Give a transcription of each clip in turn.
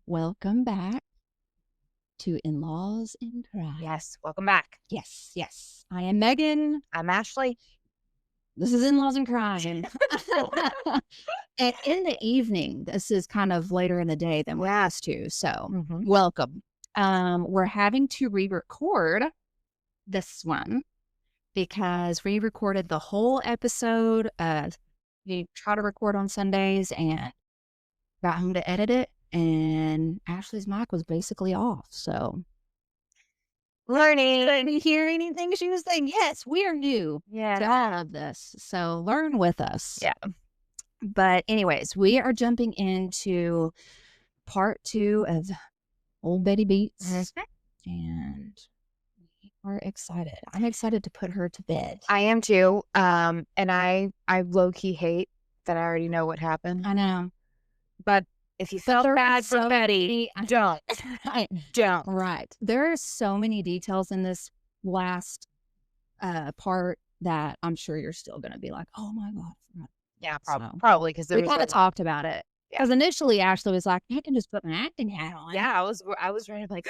Welcome back to In-Laws in Crime. Yes, welcome back. Yes. I am Megan. I'm Ashley. This is In-Laws in Crime. And in the evening, this is kind of later in the day than we asked to, so welcome. We're having to re-record this one because we recorded the whole episode. We try to record on Sundays and got home to edit it, and Ashley's mic was basically off, so Learning. didn't hear anything she was saying. Yes, we are new to all of this, so learn with us. Yeah. But anyways, we are jumping into part 2 of old Betty Beets, and we are excited. I'm excited to put her to bed. I am too. And I low-key hate that I already know what happened. I know. But if you felt bad for Betty, don't. Don't. Right. There are so many details in this last part that I'm sure you're still going to be like, oh my God. Yeah, So, probably because we kind of talked about it. Yeah. Because initially Ashley was like, I can just put my acting hat on. Yeah, I was ready to be like,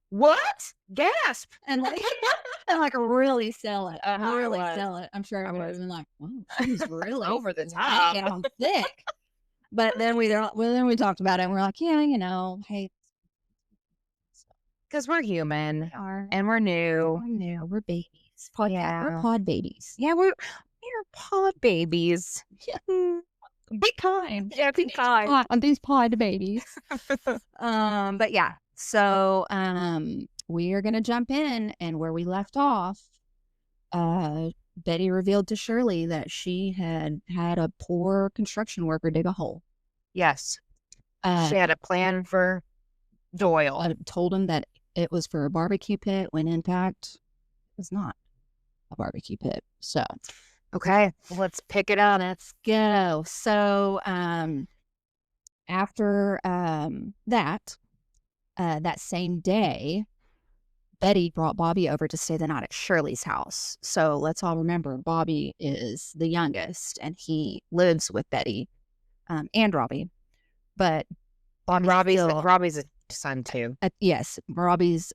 what? Gasp. And like really sell it. Really was. sell it. I'm sure I would have been like, whoa, she's really Over the top. laying it on thick. But then we talked about it and we're like, yeah, hey. Because we're human. We are. And we're new. We're babies. Yeah. We're pod babies. Yeah, we're pod babies. Yeah. Be kind. Yeah, be kind. On these pod babies. But yeah. So we are gonna jump in, and where we left off, Betty revealed to Shirley that she had a poor construction worker dig a hole. Yes. She had a plan for Doyle. I told him that it was for a barbecue pit when in fact it was not a barbecue pit. So okay, let's pick it up. Let's go. So after that same day, Betty brought Bobby over to stay the night at Shirley's house. So let's all remember, Bobby is the youngest, and he lives with Betty and Robbie. But Robbie's a son too. Yes, Robbie's,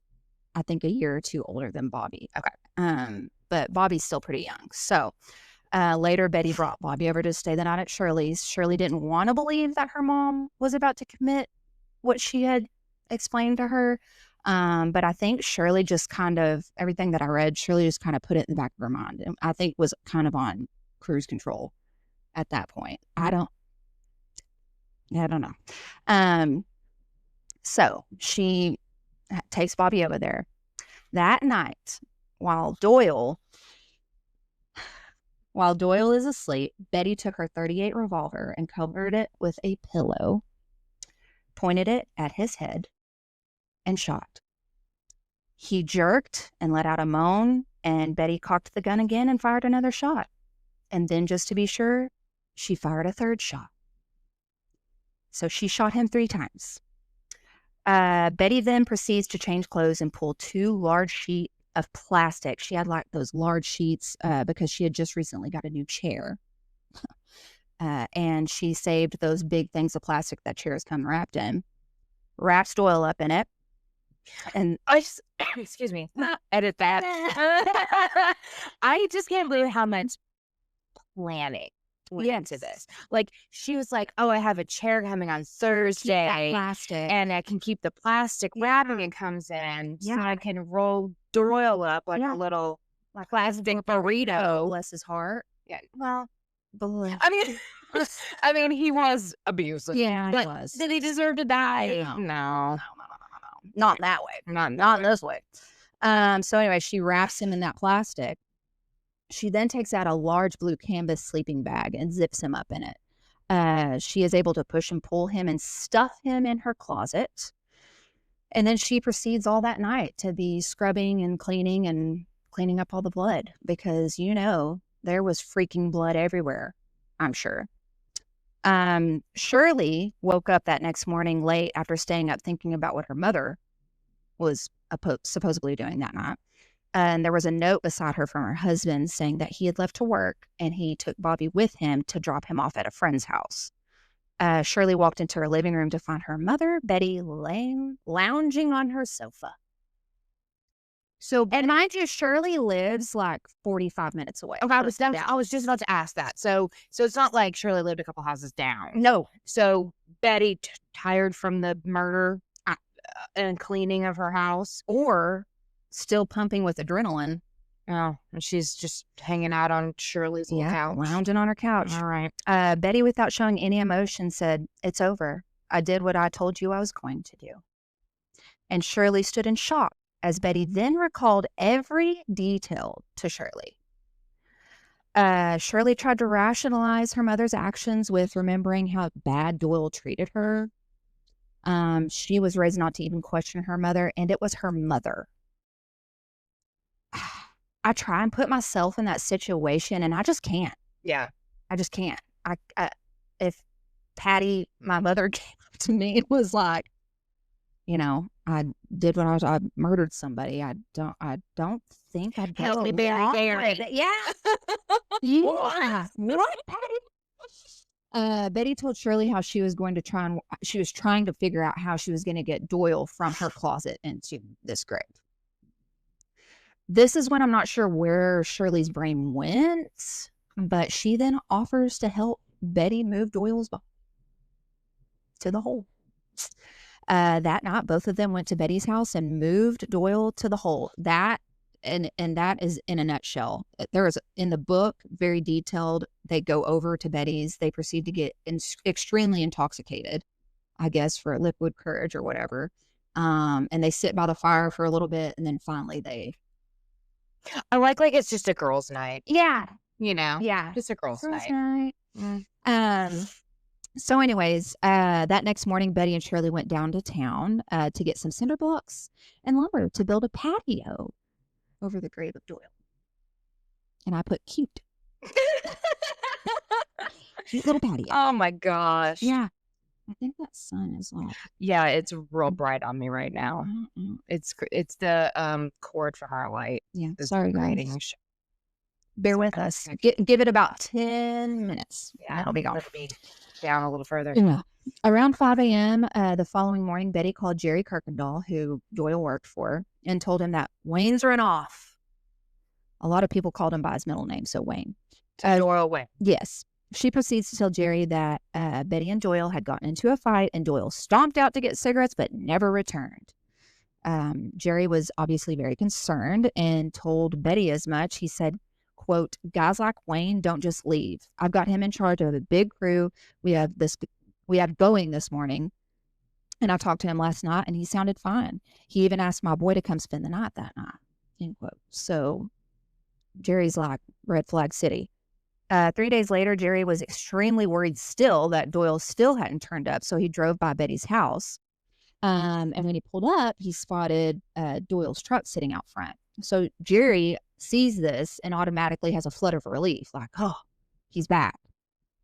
I think, a year or two older than Bobby. Okay. But Bobby's still pretty young. So later, Betty brought Bobby over to stay the night at Shirley's. Shirley didn't want to believe that her mom was about to commit what she had explained to her. But I think Shirley just kind of, everything that I read, Shirley just kind of put it in the back of her mind. And I think was kind of on cruise control at that point. I don't know. So she takes Bobby over there. That night, while Doyle is asleep, Betty took her .38 revolver and covered it with a pillow, pointed it at his head, and shot. He jerked and let out a moan, and Betty cocked the gun again and fired another shot. And then, just to be sure, she fired a third shot. So she shot him 3 times. Betty then proceeds to change clothes and pull 2 large sheets of plastic. She had like those large sheets because she had just recently got a new chair. And she saved those big things of plastic that chairs come wrapped in. Wraps Doyle up in it. And excuse me, edit that. I just can't believe how much planning went into this. Like, she was like, oh, I have a chair coming on Thursday. Plastic. And I can keep the plastic wrapping it comes in. So I can roll Doyle up like a little plastic burrito. Bless his heart. Yeah. Well, I mean, he was abusive. Yeah, but he was. Did he deserve to die? No. Not that way. Not in this way. So anyway, she wraps him in that plastic. She then takes out a large blue canvas sleeping bag and zips him up in it. She is able to push and pull him and stuff him in her closet. And then she proceeds all that night to be scrubbing and cleaning up all the blood because, there was freaking blood everywhere, I'm sure. Shirley woke up that next morning late after staying up thinking about what her mother was supposedly doing that night. And there was a note beside her from her husband saying that he had left to work and he took Bobby with him to drop him off at a friend's house. Shirley walked into her living room to find her mother, Betty, lounging on her sofa. So, and mind you, Shirley lives like 45 minutes away. Okay, I was just about to ask that. So it's not like Shirley lived a couple houses down. No. So Betty, tired from the murder and cleaning of her house, Or still pumping with adrenaline. oh, and she's just hanging out on Shirley's little couch, lounging on her couch. All right. Betty, without showing any emotion, said, "It's over. I did what I told you I was going to do." And Shirley stood in shock as Betty then recalled every detail to Shirley. Shirley tried to rationalize her mother's actions with remembering how bad Doyle treated her. She was raised not to even question her mother, and it was her mother. I try and put myself in that situation, and I just can't. Yeah. I just can't. If Patty, my mother, came up to me and was like, I did what I murdered somebody. I don't think I'd go Help me, Barry. Yeah. Yeah. What, Patty? Betty told Shirley how she was trying to figure out how she was going to get Doyle from her closet into this grave. This is when I'm not sure where Shirley's brain went, but she then offers to help Betty move Doyle's body to the hole. That night, both of them went to Betty's house and moved Doyle to the hole. That and that is in a nutshell. There is in the book, very detailed. They go over to Betty's. They proceed to get extremely intoxicated, I guess, for liquid courage or whatever. And they sit by the fire for a little bit, and then finally they. I like it's just a girls' night. Yeah. Yeah. Just a girls' night. So anyways, that next morning, Betty and Shirley went down to town to get some cinder blocks and lumber to build a patio over the grave of Doyle. And I put cute. Cute little patio. Oh my gosh. Yeah. I think that sun is like. Yeah, it's real bright on me right now. It's the cord for our light. Yeah. Sorry, guys. Grading. Bear with us. Give it about 10 minutes. Yeah, it'll be gone. It'll be down a little further. Yeah. Around 5 a.m. The following morning, Betty called Jerry Kirkendall, who Doyle worked for, and told him that Wayne's run off. A lot of people called him by his middle name, so Wayne. Doyle Wayne. Yes. She proceeds to tell Jerry that Betty and Doyle had gotten into a fight, and Doyle stomped out to get cigarettes but never returned. Jerry was obviously very concerned and told Betty as much. He said, quote, "Guys like Wayne don't just leave. I've got him in charge of a big crew we have going this morning. And I talked to him last night and he sounded fine. He even asked my boy to come spend the night that night." End quote. So Jerry's like, red flag city. 3 days later, Jerry was extremely worried still that Doyle still hadn't turned up. So he drove by Betty's house. And when he pulled up, he spotted Doyle's truck sitting out front. So Jerry sees this and automatically has a flutter of relief, like, oh, he's back.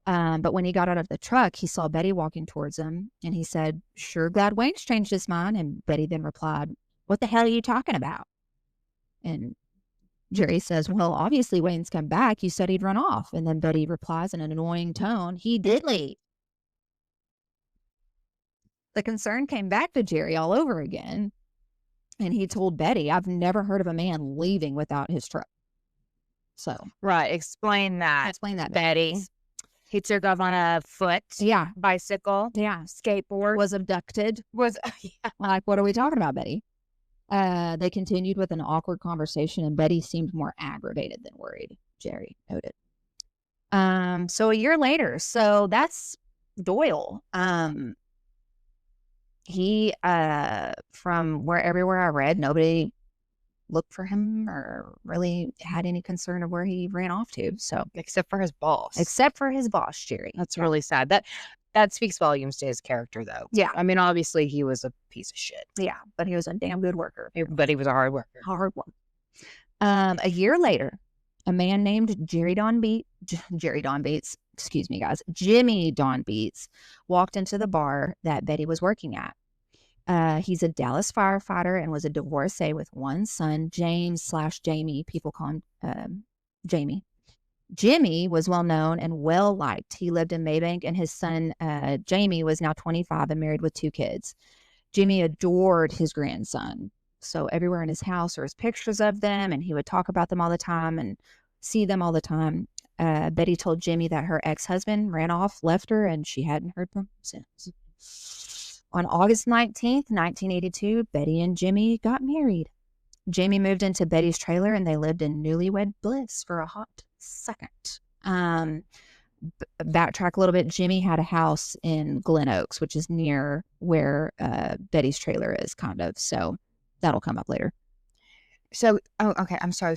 But when he got out of the truck, he saw Betty walking towards him, and he said, "Sure glad Wayne's changed his mind." And Betty then replied, "What the hell are you talking about?" And Jerry says, "Well, obviously Wayne's come back. You said he'd run off." And then Betty replies in an annoying tone, "He did leave." The concern came back to Jerry all over again. And he told Betty, "I've never heard of a man leaving without his truck." So. Right. Explain that, Betty. He took off on a foot. Yeah. Bicycle. Yeah. Skateboard. Was abducted. Yeah. Like, what are we talking about, Betty? They continued with an awkward conversation, and Betty seemed more aggravated than worried, Jerry noted. So a year later, so that's Doyle. He, from everywhere I read, nobody looked for him or really had any concern of where he ran off to. So except for his boss, Jerry. That's really sad. That speaks volumes to his character, though. Yeah. I mean, obviously he was a piece of shit. Yeah, but he was a damn good worker. But he was a hard worker. Hard one. A year later, a man named Jimmy Don Beets walked into the bar that Betty was working at. He's a Dallas firefighter and was a divorcee with one son, James/Jamie. People call him Jamie. Jimmy was well known and well liked. He lived in Maybank, and his son, Jamie, was now 25 and married with 2 kids. Jimmy adored his grandson. So everywhere in his house there was pictures of them, and he would talk about them all the time and see them all the time. Betty told Jimmy that her ex-husband ran off, left her, and she hadn't heard from him since. On August 19th, 1982, Betty and Jimmy got married. Jamie moved into Betty's trailer, and they lived in newlywed bliss for a hot second. Backtrack a little bit. Jimmy had a house in Glen Oaks, which is near where Betty's trailer is, kind of. So that'll come up later. So, okay. I'm sorry.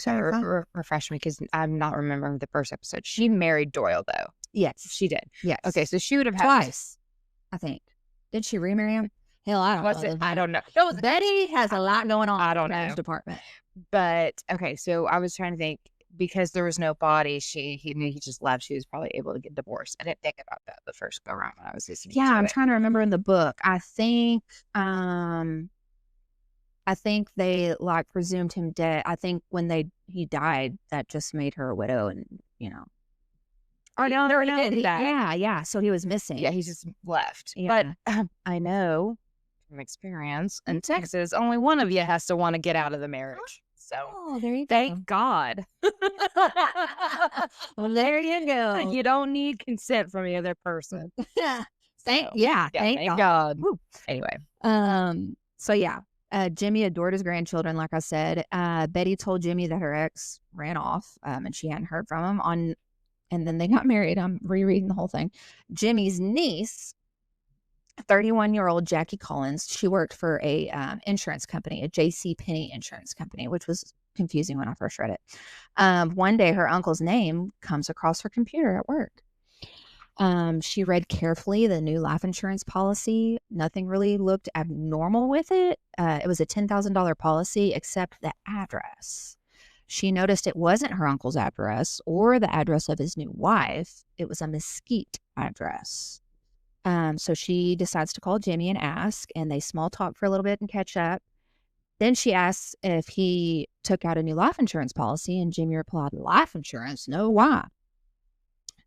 Refresh me, because I'm not remembering the first episode. She married Doyle, though. Yes, she did. Yes. Okay, so she would have had twice, I think. Did she remarry him? Hell, I don't know. I don't know. No, Betty has a lot going on. I don't know. Department. But okay, so I was trying to think, because there was no body. He just left. She was probably able to get divorced. I didn't think about that the first go around when I was listening. Yeah, I'm trying to remember in the book. I think they like presumed him dead. I think when he died, that just made her a widow, and I know that. Yeah. So he was missing. Yeah, he just left. Yeah. But I know from experience in Texas, only one of you has to want to get out of the marriage. So there you go. Thank God. Well, there you go. You don't need consent from the other person. Thank God. Woo. Anyway. So yeah. Jimmy adored his grandchildren, like I said. Betty told Jimmy that her ex ran off, and she hadn't heard from him and then they got married. I'm rereading the whole thing. Jimmy's niece, 31-year-old Jackie Collins, she worked for a insurance company, a J.C. Penney insurance company, which was confusing when I first read it. One day, her uncle's name comes across her computer at work. She read carefully the new life insurance policy. Nothing really looked abnormal with it. It was a $10,000 policy, except the address. She noticed it wasn't her uncle's address or the address of his new wife. It was a Mesquite address. So she decides to call Jimmy and ask, and they small talk for a little bit and catch up. Then she asks if he took out a new life insurance policy, and Jimmy replied, "Life insurance? No, why?"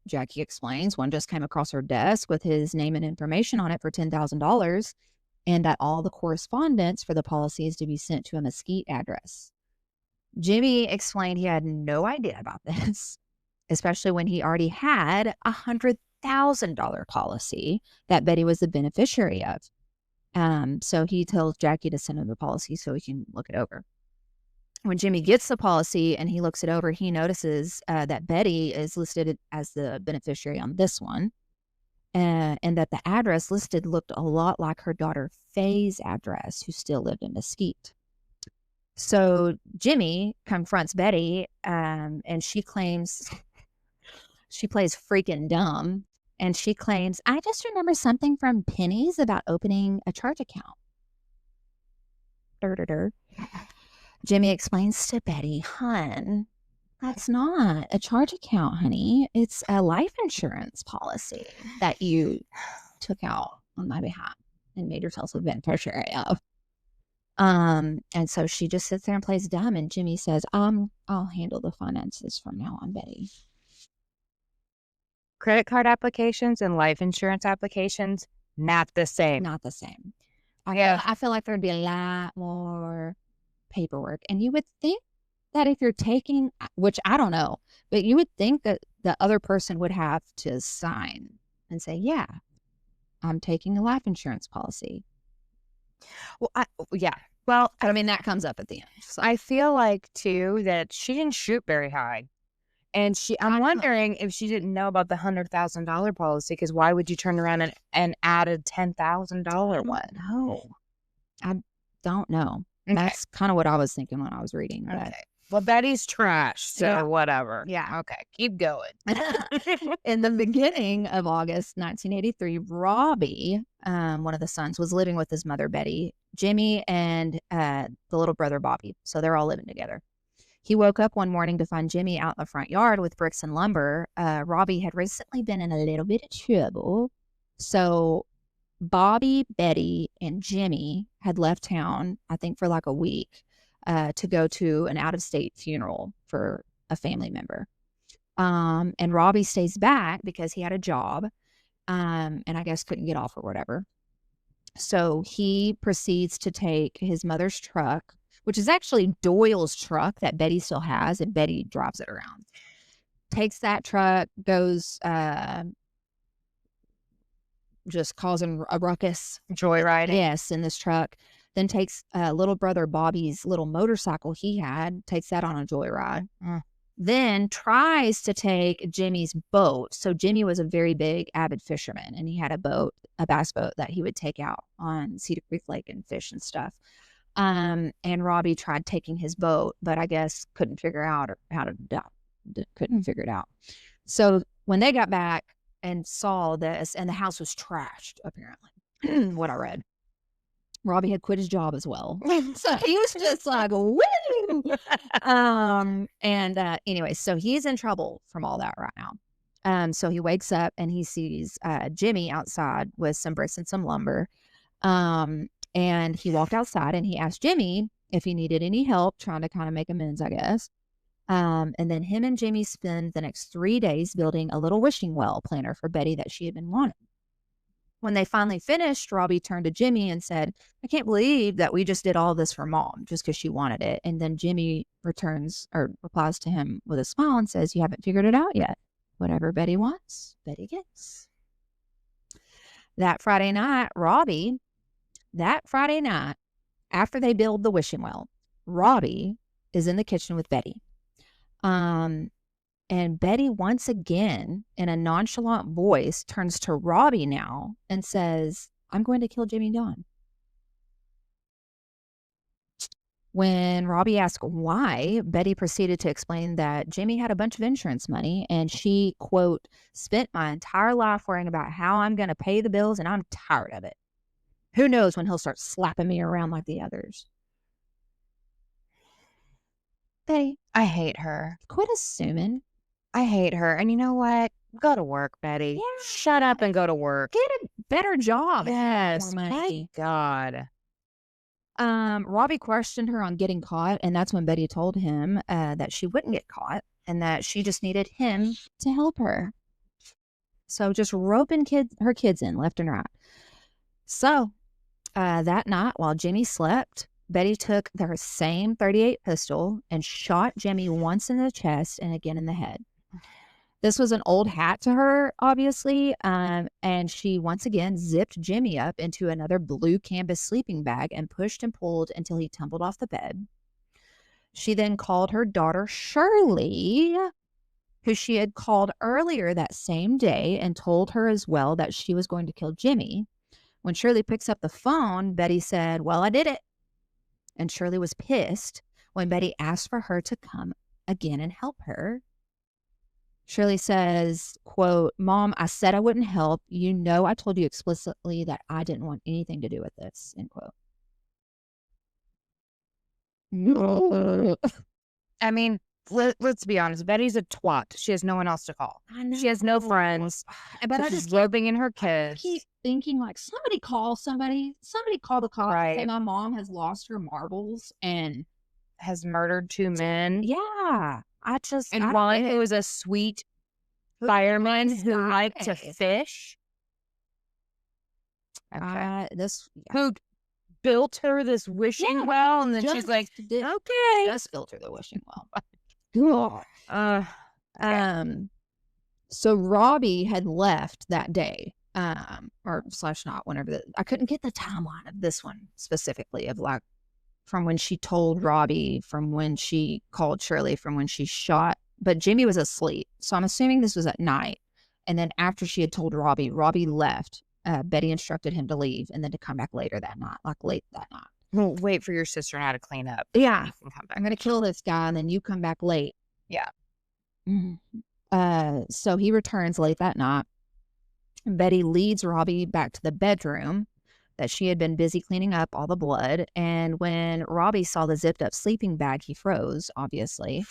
Jackie explains one just came across her desk with his name and information on it for $10,000, and that all the correspondence for the policy is to be sent to a Mesquite address. Jimmy explained he had no idea about this, especially when he already had a $100,000 policy that Betty was the beneficiary of. So he tells Jackie to send him the policy so he can look it over. When Jimmy gets the policy and he looks it over, he notices that Betty is listed as the beneficiary on this one, and that the address listed looked a lot like her daughter Faye's address, who still lived in Mesquite. So Jimmy confronts Betty, and she claims she plays freaking dumb, and she claims, "I just remember something from Penny's about opening a charge account." Jimmy explains to Betty, "Hun, that's not a charge account, honey. It's a life insurance policy that you took out on my behalf and made yourself a beneficiary of." And so she just sits there and plays dumb, and Jimmy says, "I'll handle the finances from now on, Betty." Credit card applications and life insurance applications, not the same. Not the same. I feel like there'd be a lot more paperwork, and you would think that if you're taking, which I don't know, but you would think that the other person would have to sign and say, "Yeah, I'm taking a life insurance policy." Well, I mean, that comes up at the end. So. I feel like too that she didn't shoot very high, and I'm wondering if she didn't know about the $100,000 policy, because why would you turn around and add a $10,000 one? No, I don't know. Okay. That's kind of what I was thinking when I was reading. Okay. But. Well, Betty's trash, so whatever. Yeah. Okay, keep going. In the beginning of August 1983, Robbie, one of the sons, was living with his mother, Betty, Jimmy, and the little brother, Bobby. So they're all living together. He woke up one morning to find Jimmy out in the front yard with bricks and lumber. Robbie had recently been in a little bit of trouble. So Bobby, Betty, and Jimmy had left town, I think, for like a week to go to an out-of-state funeral for a family member. And Robbie stays back because he had a job, and I guess couldn't get off or whatever. So he proceeds to take his mother's truck, which is actually Doyle's truck that Betty still has, and Betty drives it around. Takes that truck, goes just causing a ruckus. Joyriding. Yes, in this truck. Then takes little brother Bobby's little motorcycle he had, takes that on a joyride. Then tries to take Jimmy's boat. So Jimmy was a very big avid fisherman, and he had a boat, a bass boat that he would take out on Cedar Creek Lake and fish and stuff. And Robbie tried taking his boat, but I guess couldn't figure out how to couldn't figure it out. So when they got back and saw this, and the house was trashed, apparently, what I read, Robbie had quit his job as well. So he was just like, woo! Anyway, so he's in trouble from all that right now. So he wakes up and he sees Jimmy outside with some bricks and some lumber. And he walked outside and he asked Jimmy if he needed any help trying to kind of make amends, I guess. And then him and Jimmy spend the next 3 days building a little wishing well planter for Betty that she had been wanting. When they finally finished, Robbie turned to Jimmy and said, I can't believe that we just did all this for Mom just because she wanted it. And then Jimmy replies to him with a smile and says, you haven't figured it out yet. Whatever Betty wants, Betty gets. That Friday night, after they build the wishing well, Robbie is in the kitchen with Betty. And Betty, once again, in a nonchalant voice, turns to Robbie now and says, I'm going to kill Jimmy Don. When Robbie asked why, Betty proceeded to explain that Jimmy had a bunch of insurance money and she, quote, spent my entire life worrying about how I'm going to pay the bills and I'm tired of it. Who knows when he'll start slapping me around like the others. Betty, I hate her. quit assuming. I hate her. And you know what? Go to work, Betty. Yeah. Shut up and go to work. Get a better job. Yes. More My money. God. Robbie questioned her on getting caught, and that's when Betty told him that she wouldn't get caught and that she just needed him to help her. So just roping her kids in left and right. So that night, while Jimmy slept, Betty took her same .38 pistol and shot Jimmy once in the chest and again in the head. This was an old hat to her, obviously, and she once again zipped Jimmy up into another blue canvas sleeping bag and pushed and pulled until he tumbled off the bed. She then called her daughter Shirley, who she had called earlier that same day, and told her as well that she was going to kill Jimmy. When Shirley picks up the phone, Betty said, well, I did it. And Shirley was pissed when Betty asked for her to come again and help her. Shirley says, quote, Mom, I said I wouldn't help. You know, I told you explicitly that I didn't want anything to do with this, end quote. I mean, let's be honest. Betty's a twat. She has no one else to call. I know. She has no friends. But So I she's just roping in her kids. keep thinking, like, somebody call the cops. Right. Say my mom has lost her marbles and has murdered 2 men. yeah. And one who was a sweet fireman who liked to fish. Okay. Who built her this wishing well, and then she's like, okay. Just filter the wishing well. Okay. So Robbie had left that day, or / not, whenever I couldn't get the timeline of this one specifically, of like from when she told Robbie, from when she called Shirley, from when she shot, but Jimmy was asleep. So I'm assuming this was at night. And then after she had told Robbie left. Betty instructed him to leave and then to come back later that night, like late that night. Well, wait for your sister and I to clean up. Yeah. You can come back. I'm going to kill this guy and then you come back late. Yeah. So he returns late that night. Betty leads Robbie back to the bedroom that she had been busy cleaning up all the blood. And when Robbie saw the zipped up sleeping bag, he froze, obviously.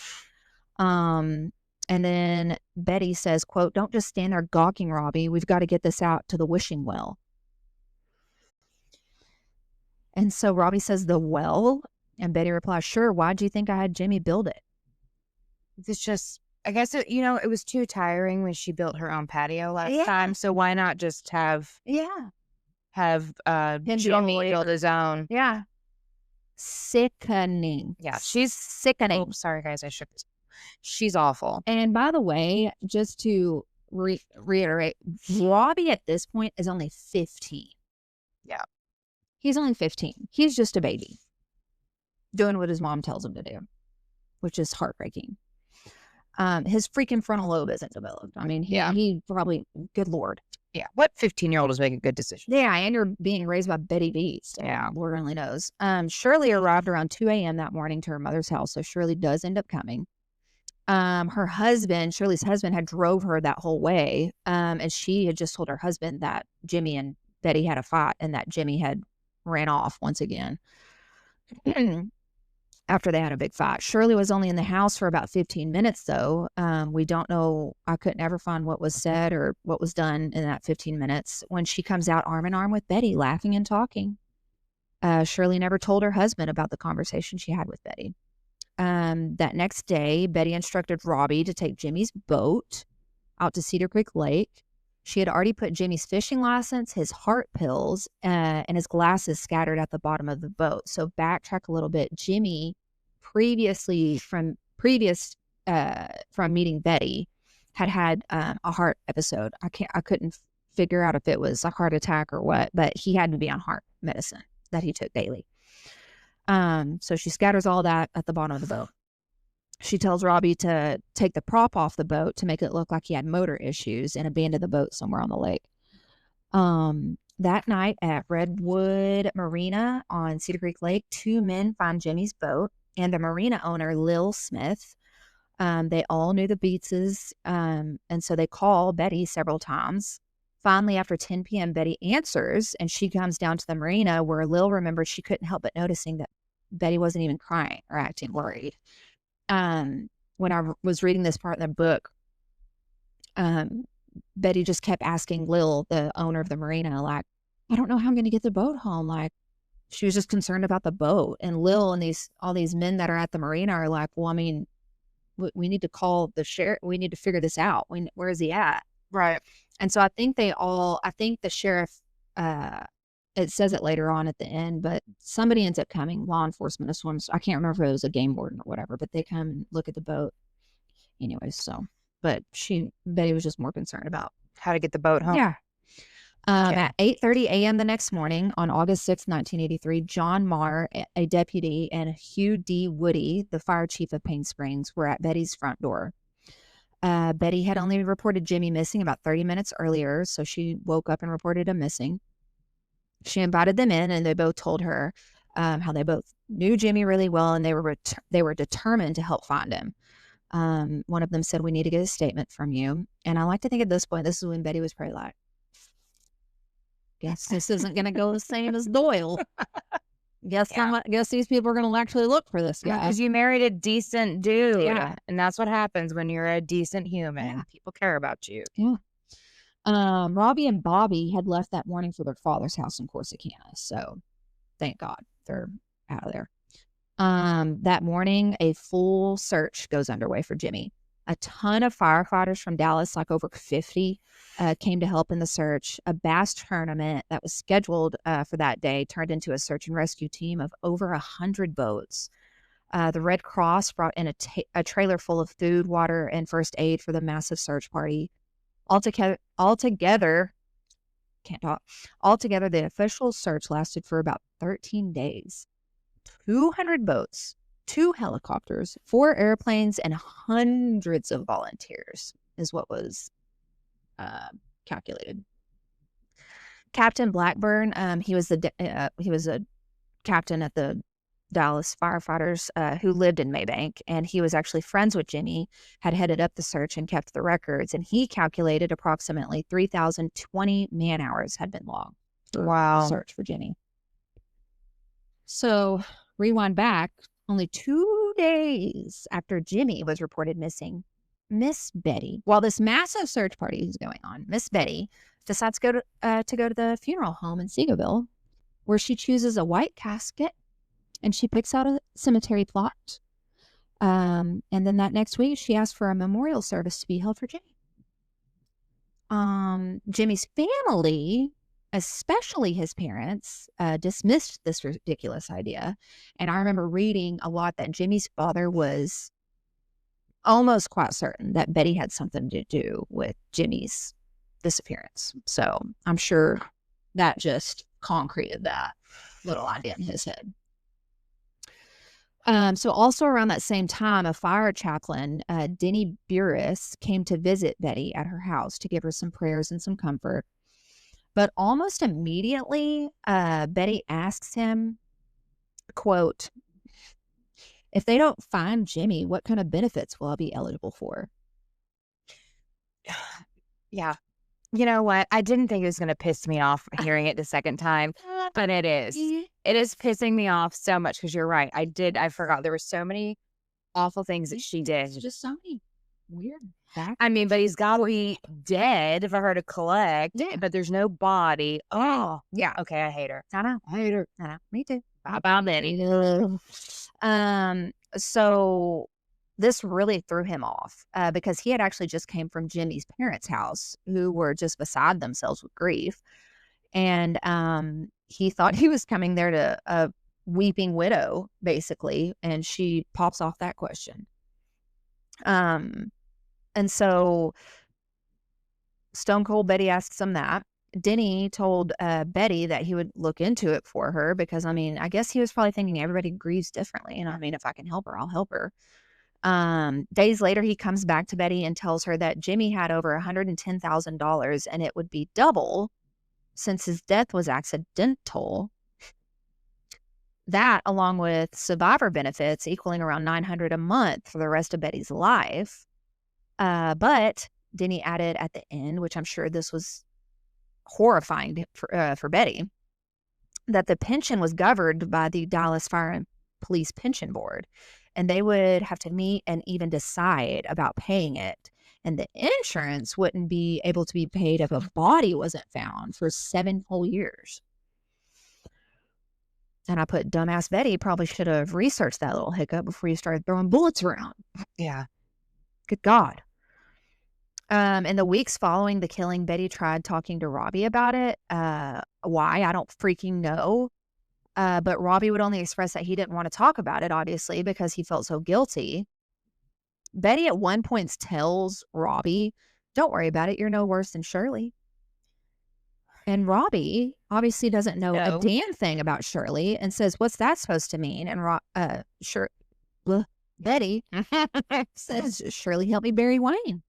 And then Betty says, quote, don't just stand there gawking, Robbie. We've got to get this out to the wishing well. And so Robbie says, the well? And Betty replies, sure. Why'd you think I had Jimmy build it? It's just I guess it was too tiring when she built her own patio last time. So why not just have him Jimmy build his own? Yeah. Sickening. Yeah, she's sickening. Oh, sorry guys, I shook this. She's awful. And by the way, just to reiterate, Robbie at this point is only 15. Yeah. He's only 15. He's just a baby doing what his mom tells him to do, which is heartbreaking. His freaking frontal lobe isn't developed. I mean, he probably, good Lord. Yeah. What 15-year-old is making good decisions? Yeah, and you're being raised by Betty Beets. Yeah. Lord only knows. Shirley arrived around 2 a.m. that morning to her mother's house, so Shirley does end up coming. Her husband, Shirley's husband, had drove her that whole way, and she had just told her husband that Jimmy and Betty had a fight and that Jimmy had ran off once again after they had a big fight. Shirley was only in the house for about 15 minutes, though. We don't know. I couldn't ever find what was said or what was done in that 15 minutes when she comes out arm in arm with Betty, laughing and talking. Shirley never told her husband about the conversation she had with Betty. That next day, Betty instructed Robbie to take Jimmy's boat out to Cedar Creek Lake. She had already put Jimmy's fishing license, his heart pills, and his glasses scattered at the bottom of the boat. So backtrack a little bit. Jimmy, from meeting Betty, had a heart episode. I couldn't figure out if it was a heart attack or what, but he had to be on heart medicine that he took daily. So she scatters all that at the bottom of the boat. She tells Robbie to take the prop off the boat to make it look like he had motor issues and abandon the boat somewhere on the lake. That night at Redwood Marina on Cedar Creek Lake, 2 men find Jimmy's boat and the marina owner, Lil Smith. They all knew the Beetses, and so they call Betty several times. Finally, after 10 p.m., Betty answers, and she comes down to the marina where Lil remembered she couldn't help but noticing that Betty wasn't even crying or acting worried. When I was reading this part in the book, Betty just kept asking Lil, the owner of the marina, like, I don't know how I'm going to get the boat home. Like, she was just concerned about the boat. And Lil and all these men that are at the marina are like, well, I mean, we need to call the sheriff. We need to figure this out. Where is he at? Right. And so I think the sheriff, it says it later on at the end, but somebody ends up coming, law enforcement, I can't remember if it was a game warden or whatever, but they come and look at the boat anyways. So, but Betty was just more concerned about how to get the boat home. Yeah. At 8:30 a.m. the next morning on August 6, 1983, John Marr, a deputy, and Hugh D. Woody, the fire chief of Pain Springs, were at Betty's front door. Betty had only reported Jimmy missing about 30 minutes earlier, so she woke up and reported him missing. She invited them in, and they both told her how they both knew Jimmy really well, and they were determined to help find him. One of them said, "We need to get a statement from you." And I like to think at this point, this is when Betty was probably like, guess this isn't going to go the same as Doyle. Guess these people are going to actually look for this guy. Because you married a decent dude. Yeah. And that's what happens when you're a decent human. Yeah. People care about you. Yeah. Robbie and Bobby had left that morning for their father's house in Corsicana. So thank God they're out of there. That morning, a full search goes underway for Jimmy. A ton of firefighters from Dallas, like over 50, came to help in the search. A bass tournament that was scheduled for that day turned into a search and rescue team of over 100 boats. The Red Cross brought in a trailer full of food, water, and first aid for the massive search party. Altogether, the official search lasted for about 13 days. 200 boats, 2 helicopters, 4 airplanes, and hundreds of volunteers is what was calculated. Captain Blackburn, he was a captain at the Dallas firefighters who lived in Maybank, and he was actually friends with Jimmy, had headed up the search and kept the records, and he calculated approximately 3,020 man hours had been logged. Wow. Search for Jimmy. So rewind back, only 2 days after Jimmy was reported missing, Miss Betty, while this massive search party is going on, Miss Betty decides to go to the funeral home in Seagoville, where she chooses a white casket and she picks out a cemetery plot. And then that next week, she asked for a memorial service to be held for Jimmy. Jimmy's family, especially his parents, dismissed this ridiculous idea. And I remember reading a lot that Jimmy's father was almost quite certain that Betty had something to do with Jimmy's disappearance. So I'm sure that just concreted that little idea in his head. So also around that same time, a fire chaplain, Denny Burris, came to visit Betty at her house to give her some prayers and some comfort. But almost immediately, Betty asks him, quote, "If they don't find Jimmy, what kind of benefits will I be eligible for?" Yeah. You know what? I didn't think it was going to piss me off hearing it the second time, but it is. It is pissing me off so much because you're right. I forgot there were so many awful things that she did. Just so many weird facts. I mean, but he's got to be dead for her to collect, but there's no body. Oh, yeah. Okay, I hate her. I know. I hate her. I know. Me too. Bye-bye, Betty. So this really threw him off because he had actually just came from Jimmy's parents' house, who were just beside themselves with grief. And he thought he was coming there to a weeping widow, basically. And she pops off that question. And so Stone Cold Betty asks him that. Denny told Betty that he would look into it for her because, I mean, I guess he was probably thinking everybody grieves differently. And I mean, if I can help her, I'll help her. Days later, he comes back to Betty and tells her that Jimmy had over $110,000 and it would be double since his death was accidental. That, along with survivor benefits equaling around $900 a month for the rest of Betty's life. But Denny added at the end, which I'm sure this was horrifying for Betty, that the pension was governed by the Dallas Fire and Police Pension Board, and they would have to meet and even decide about paying it. And the insurance wouldn't be able to be paid if a body wasn't found for 7 whole years. And I put, dumbass Betty probably should have researched that little hiccup before you started throwing bullets around. Yeah. Good God. In the weeks following the killing, Betty tried talking to Robbie about it. Why? I don't freaking know. But Robbie would only express that he didn't want to talk about it, obviously, because he felt so guilty. Betty at one point tells Robbie, "Don't worry about it. You're no worse than Shirley." And Robbie obviously doesn't know a damn thing about Shirley and says, "What's that supposed to mean?" And Betty says, "Shirley helped me bury Wayne."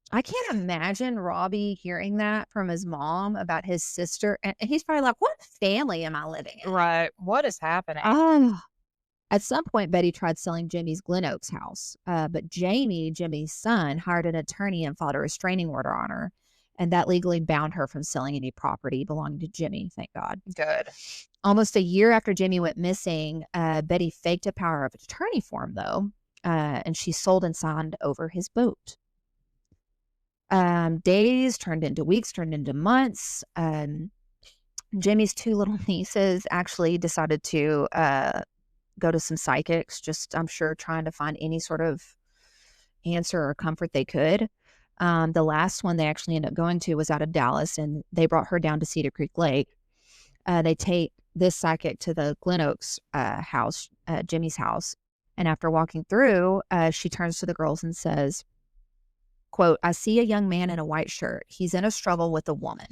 I can't imagine Robbie hearing that from his mom about his sister. And he's probably like, what family am I living in? Right. What is happening? At some point, Betty tried selling Jimmy's Glen Oaks house. But Jamie, Jimmy's son, hired an attorney and filed a restraining order on her. And that legally bound her from selling any property belonging to Jimmy, thank God. Good. Almost a year after Jimmy went missing, Betty faked a power of attorney for him, though. And she sold and signed over his boat. Days turned into weeks, turned into months. Jimmy's 2 little nieces actually decided to go to some psychics, just, I'm sure, trying to find any sort of answer or comfort they could. The last one they actually ended up going to was out of Dallas, and they brought her down to Cedar Creek Lake. They take this psychic to the Glen Oaks house, Jimmy's house, and after walking through, she turns to the girls and says, quote, "I see a young man in a white shirt. He's in a struggle with a woman."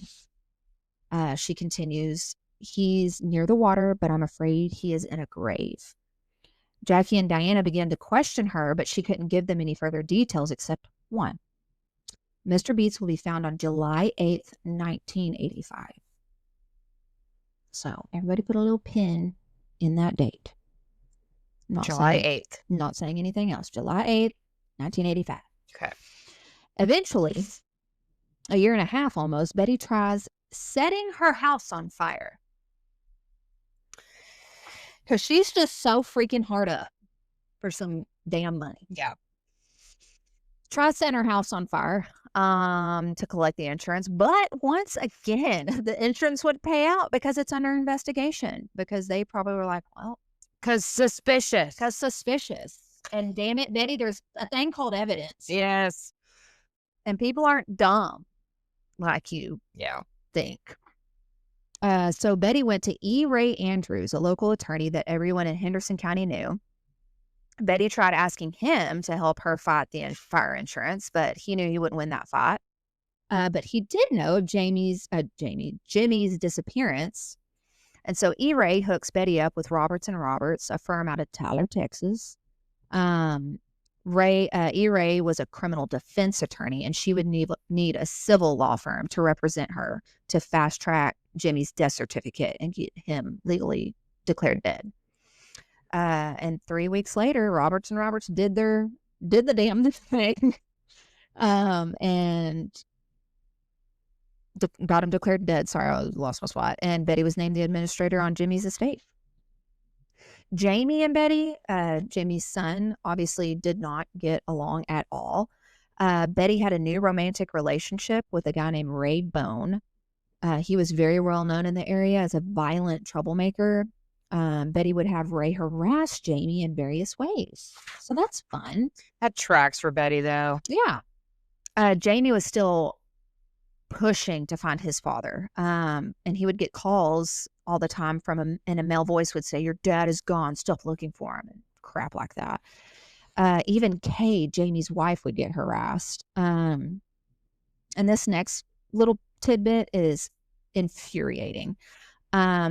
She continues, "He's near the water, but I'm afraid he is in a grave." Jackie and Diana began to question her, but she couldn't give them any further details except one. Mr. Beets will be found on July 8th, 1985. So everybody put a little pin in that date. July 8th. Not saying anything else. July 8th, 1985. Okay. Eventually, a year and a half almost, Betty tries setting her house on fire. Because she's just so freaking hard up for some damn money. Yeah. Tries setting her house on fire to collect the insurance. But once again, the insurance wouldn't pay out because it's under investigation. Because they probably were like, well. Because suspicious. And damn it, Betty, there's a thing called evidence. Yes. And people aren't dumb like you think. So Betty went to E. Ray Andrews, a local attorney that everyone in Henderson County knew. Betty tried asking him to help her fight the fire insurance, but he knew he wouldn't win that fight. But he did know of Jimmy's disappearance. And so E. Ray hooks Betty up with Roberts and Roberts, a firm out of Tyler, Texas. E. Ray was a criminal defense attorney, and she would need a civil law firm to represent her to fast track Jimmy's death certificate and get him legally declared dead. And 3 weeks later, Roberts and Roberts did the damn thing, and got him declared dead. Sorry, I lost my spot. And Betty was named the administrator on Jimmy's estate. Jamie and Betty, Jimmy's son, obviously did not get along at all. Betty had a new romantic relationship with a guy named Ray Bone. He was very well known in the area as a violent troublemaker. Betty would have Ray harass Jamie in various ways. So that's fun. That tracks for Betty, though. Yeah. Jamie was still pushing to find his father. And he would get calls all the time from him, and a male voice would say, "Your dad is gone. Stop looking for him," and crap like that. Even Kay, Jamie's wife, would get harassed. And this next little tidbit is infuriating.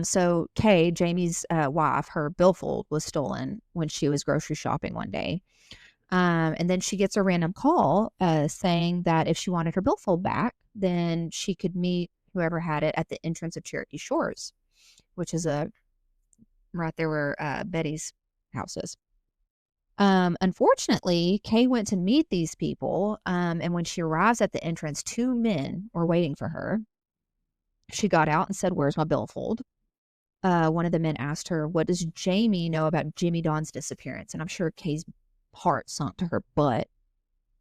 So Kay, Jamie's wife, her billfold was stolen when she was grocery shopping one day. And then she gets a random call saying that if she wanted her billfold back, then she could meet whoever had it at the entrance of Cherokee Shores, which is right there where Betty's house is. Unfortunately, Kay went to meet these people, and when she arrives at the entrance, 2 men were waiting for her. She got out and said, "Where's my billfold?" One of the men asked her, "What does Jamie know about Jimmy Don's disappearance?" And I'm sure Kay's heart sunk to her butt.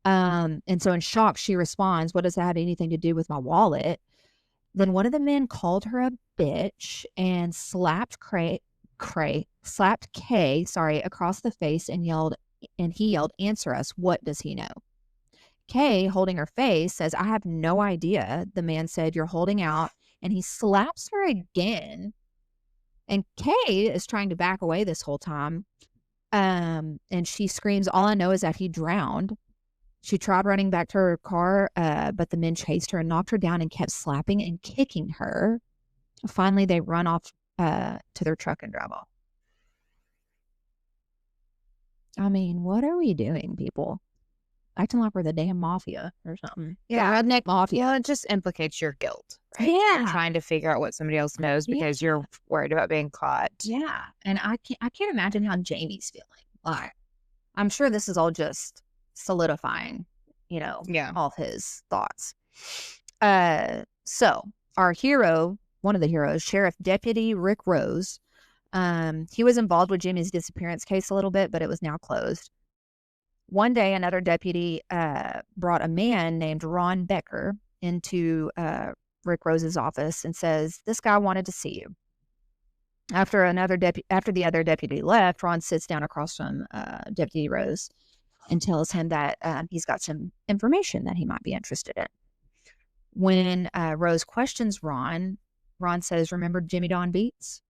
And so in shock, she responds, "What does that have anything to do with my wallet?" Then one of the men called her a bitch and slapped Kay across the face and he yelled, "Answer us. What does he know?" Kay, holding her face, says, "I have no idea." The man said, "You're holding out," and he slaps her again. And Kay is trying to back away this whole time. And she screams, "All I know is that he drowned." She tried running back to her car, but the men chased her and knocked her down and kept slapping and kicking her. Finally, they run off to their truck and drive off. I mean, what are we doing, people? Acting like we're the damn mafia or something. Yeah. Redneck mafia. Yeah, it just implicates your guilt. Right? Yeah. You're trying to figure out what somebody else knows because you're worried about being caught. Yeah. And I can't imagine how Jamie's feeling. Like, I'm sure this is all just solidifying, all his thoughts. So our hero, one of the heroes, Sheriff Deputy Rick Rose, he was involved with Jimmy's disappearance case a little bit, but it was now closed. One day, another deputy brought a man named Ron Becker into Rick Rose's office and says, "This guy wanted to see you." After the other deputy left, Ron sits down across from Deputy Rose and tells him that he's got some information that he might be interested in. When Rose questions Ron says, "Remember Jimmy Don Beets?"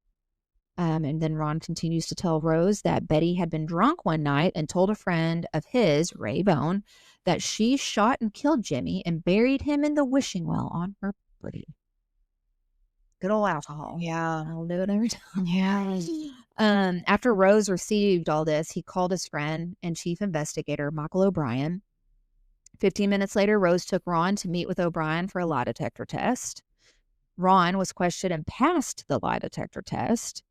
And then Ron continues to tell Rose that Betty had been drunk one night and told a friend of his, Ray Bone, that she shot and killed Jimmy and buried him in the wishing well on her property. Good old alcohol. Yeah. I'll do it every time. Yeah. After Rose received all this, he called his friend and chief investigator, Michael O'Brien. 15 minutes later, Rose took Ron to meet with O'Brien for a lie detector test. Ron was questioned and passed the lie detector test.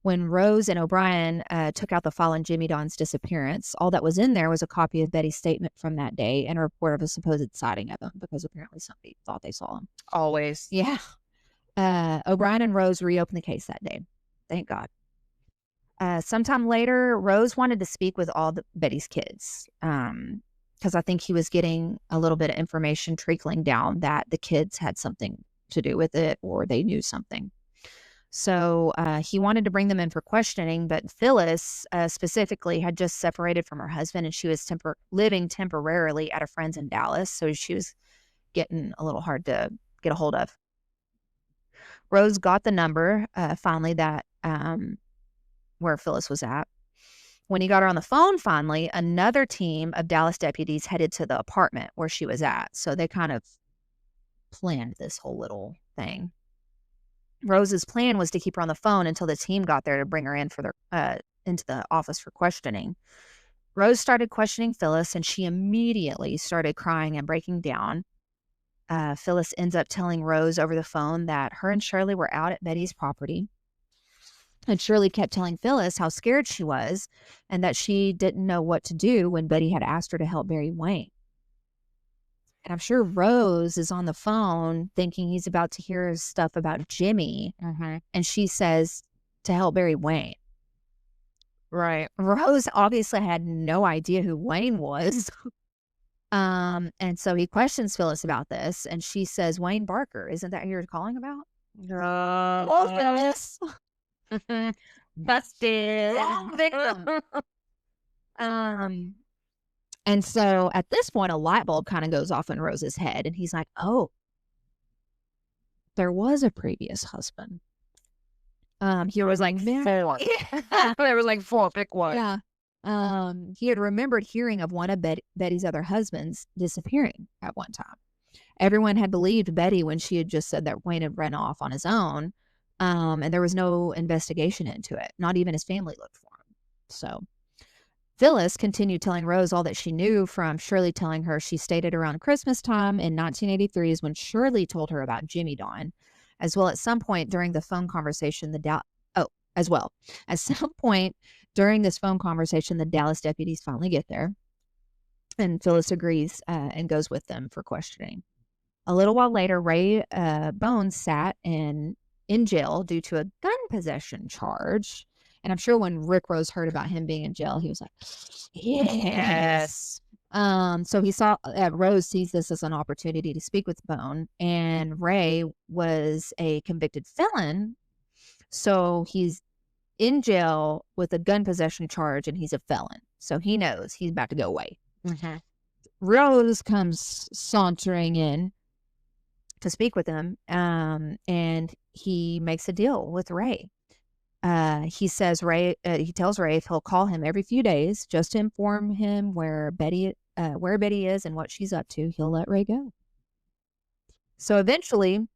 When Rose and O'Brien took out the file on Jimmy Don's disappearance, all that was in there was a copy of Betty's statement from that day and a report of a supposed sighting of him because apparently somebody thought they saw him. Always. Yeah. O'Brien and Rose reopened the case that day. Thank God. Sometime later, Rose wanted to speak with all Betty's kids because I think he was getting a little bit of information trickling down that the kids had something to do with it or they knew something. So he wanted to bring them in for questioning, but Phyllis specifically had just separated from her husband, and she was living temporarily at a friend's in Dallas. So she was getting a little hard to get a hold of. Rose got the number finally that where Phyllis was at. When he got her on the phone finally, another team of Dallas deputies headed to the apartment where she was at. So they kind of planned this whole little thing. Rose's plan was to keep her on the phone until the team got there to bring her in for into the office for questioning. Rose started questioning Phyllis, and she immediately started crying and breaking down. Phyllis ends up telling Rose over the phone that her and Shirley were out at Betty's property. And Shirley kept telling Phyllis how scared she was and that she didn't know what to do when Betty had asked her to help bury Wayne. And I'm sure Rose is on the phone thinking he's about to hear stuff about Jimmy. And she says to help bury Wayne. Right. Rose obviously had no idea who Wayne was. And so he questions Phyllis about this. And she says, Wayne Barker, isn't that who you're calling about? Oh, Phyllis. Busted. Victim. And so at this point, a light bulb kind of goes off in Rose's head. And he's like, oh, there was a previous husband. He was like, four. There was like four. Pick one. Yeah. He had remembered hearing of one of Betty's other husbands disappearing at one time. Everyone had believed Betty when she had just said that Wayne had run off on his own. And there was no investigation into it. Not even his family looked for him. So Phyllis continued telling Rose all that she knew from Shirley telling her she stated around Christmas time in 1983 is when Shirley told her about Jimmy Dawn, as well at some point during the phone conversation, At some point during this phone conversation, the Dallas deputies finally get there, and Phyllis agrees and goes with them for questioning. A little while later, Ray Bones sat in jail due to a gun possession charge. And I'm sure when Rick Rose heard about him being in jail, he was like, yes. So he saw Rose sees this as an opportunity to speak with Bone, and Ray was a convicted felon. So he's in jail with a gun possession charge, and he's a felon. So he knows he's about to go away. Rose comes sauntering in to speak with him, and he makes a deal with Ray. He tells Ray if he'll call him every few days just to inform him where Betty is and what she's up to, he'll let Ray go. So eventually,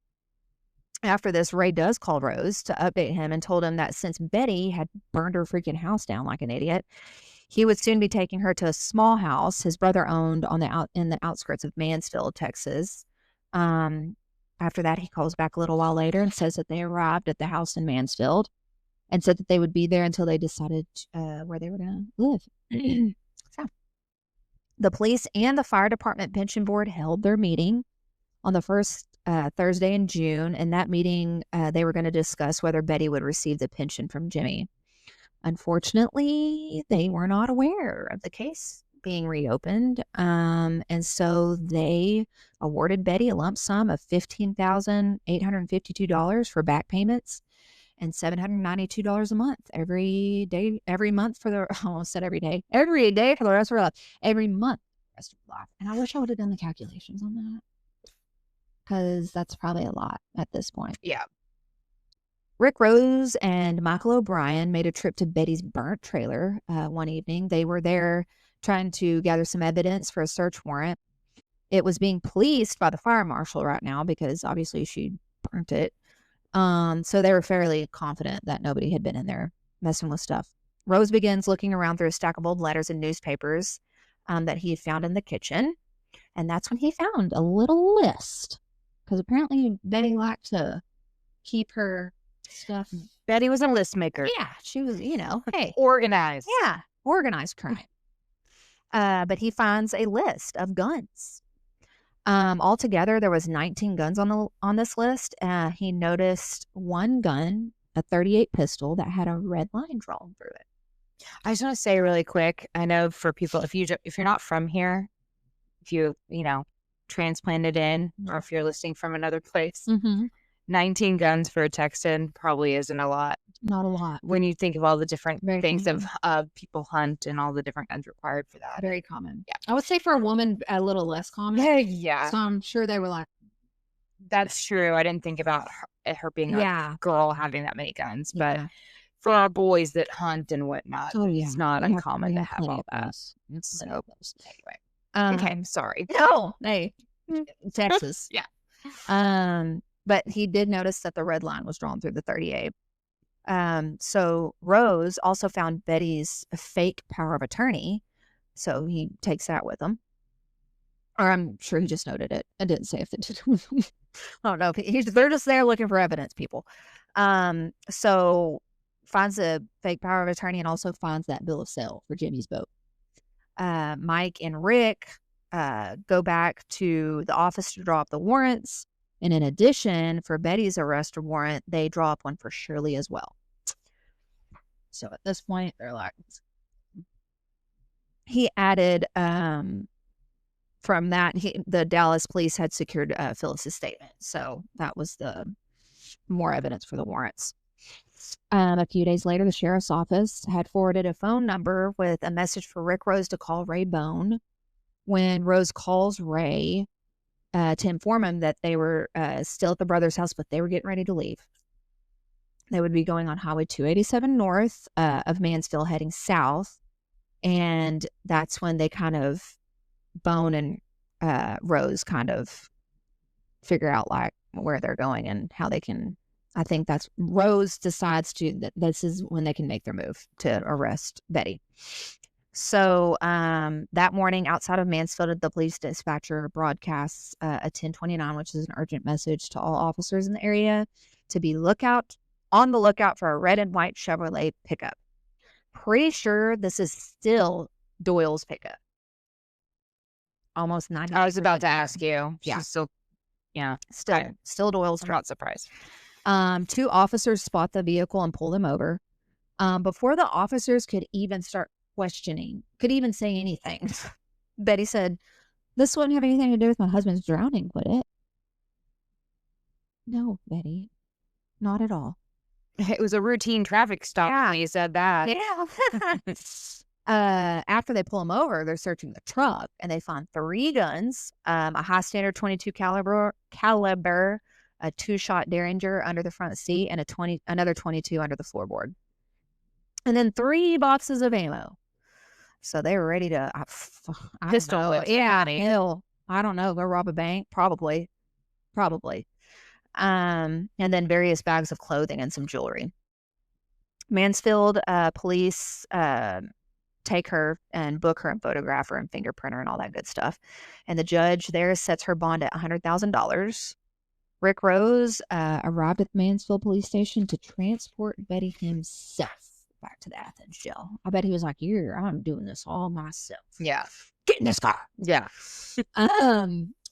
after this, Ray does call Rose to update him and told him that since Betty had burned her freaking house down like an idiot, he would soon be taking her to a small house his brother owned in the outskirts of Mansfield, Texas. After that, he calls back a little while later and says that they arrived at the house in Mansfield and said that they would be there until they decided where they were going to live. So, the police and the fire department pension board held their meeting on the first Thursday in June. In that meeting, they were going to discuss whether Betty would receive the pension from Jimmy. Unfortunately, they were not aware of the case being reopened. And so they awarded Betty a lump sum of $15,852 for back payments and $792 a month every month for the every day for the rest of her life, every month for the rest of her life. And I wish I would have done the calculations on that, because that's probably a lot at this point. Yeah. Rick Rose and Michael O'Brien made a trip to Betty's burnt trailer one evening. They were there trying to gather some evidence for a search warrant. It was being policed by the fire marshal right now because obviously she burnt it. So they were fairly confident that nobody had been in there messing with stuff. Rose begins looking around through a stack of old letters and newspapers that he had found in the kitchen. And that's when he found a little list, because apparently Betty liked to keep her stuff. Betty was a list maker. Yeah, she was, hey. Organized. Yeah, organized crime. But he finds a list of guns. Altogether, there was 19 guns on this list. He noticed one gun, a .38 pistol that had a red line drawn through it. I just want to say really quick, I know for people, if you're not from here, if you transplanted in, or if you're listening from another place, 19 guns for a Texan probably isn't a lot. Not a lot. When you think of all the different Very things common. of people hunt and all the different guns required for that. Very common. Yeah. I would say for a woman, a little less common. Yeah. So I'm sure they were like, that's true. I didn't think about her being a girl having that many guns, but for our boys that hunt and whatnot, it's not uncommon to have all that. So anyway, okay, I'm sorry. No, hey, Texas. Yeah. But he did notice that the red line was drawn through the 38. So Rose also found Betty's fake power of attorney. So he takes that with him. Or I'm sure he just noted it. I didn't say if it did. I don't know. They're just there looking for evidence, people. So finds a fake power of attorney and also finds that bill of sale for Jimmy's boat. Mike and Rick go back to the office to draw up the warrants. And in addition, for Betty's arrest warrant, they draw up one for Shirley as well. So at this point, they're like, he added, from that, the Dallas police had secured Phyllis's statement. So that was the more evidence for the warrants. A few days later, the sheriff's office had forwarded a phone number with a message for Rick Rose to call Ray Bone. When Rose calls Ray to inform him that they were still at the brothers' house, but they were getting ready to leave. They would be going on Highway 287 north of Mansfield, heading south. And that's when they kind of, Bone and Rose kind of figure out like where they're going and how they can. I think that's Rose decides that this is when they can make their move to arrest Betty. So that morning outside of Mansfield, the police dispatcher broadcasts a 1029, which is an urgent message to all officers in the area to be on the lookout for a red and white Chevrolet pickup. Pretty sure this is still Doyle's pickup. Almost 90. I was about to ask you. Yeah. She's still, still Doyle's. I'm not surprised. 2 officers spot the vehicle and pull them over. Before the officers could even start questioning, could even say anything, Betty said, "This wouldn't have anything to do with my husband's drowning, would it?" No, Betty, not at all. It was a routine traffic stop. Yeah, you said that. Yeah. After they pull him over, they're searching the truck and they find 3 guns, a high standard 22 caliber, a 2-shot Derringer under the front seat, and another 22 under the floorboard, and then 3 boxes of ammo. So they were ready to pistol. Yeah, hell, I don't know. Go rob a bank, probably. And then various bags of clothing and some jewelry. Mansfield police take her and book her and photograph her and fingerprint her and all that good stuff. And the judge there sets her bond at $100,000. Rick Rose arrived at the Mansfield police station to transport Betty himself back to the Athens jail. I bet he was like, I'm doing this all myself. Yeah. Get in this car. Yeah.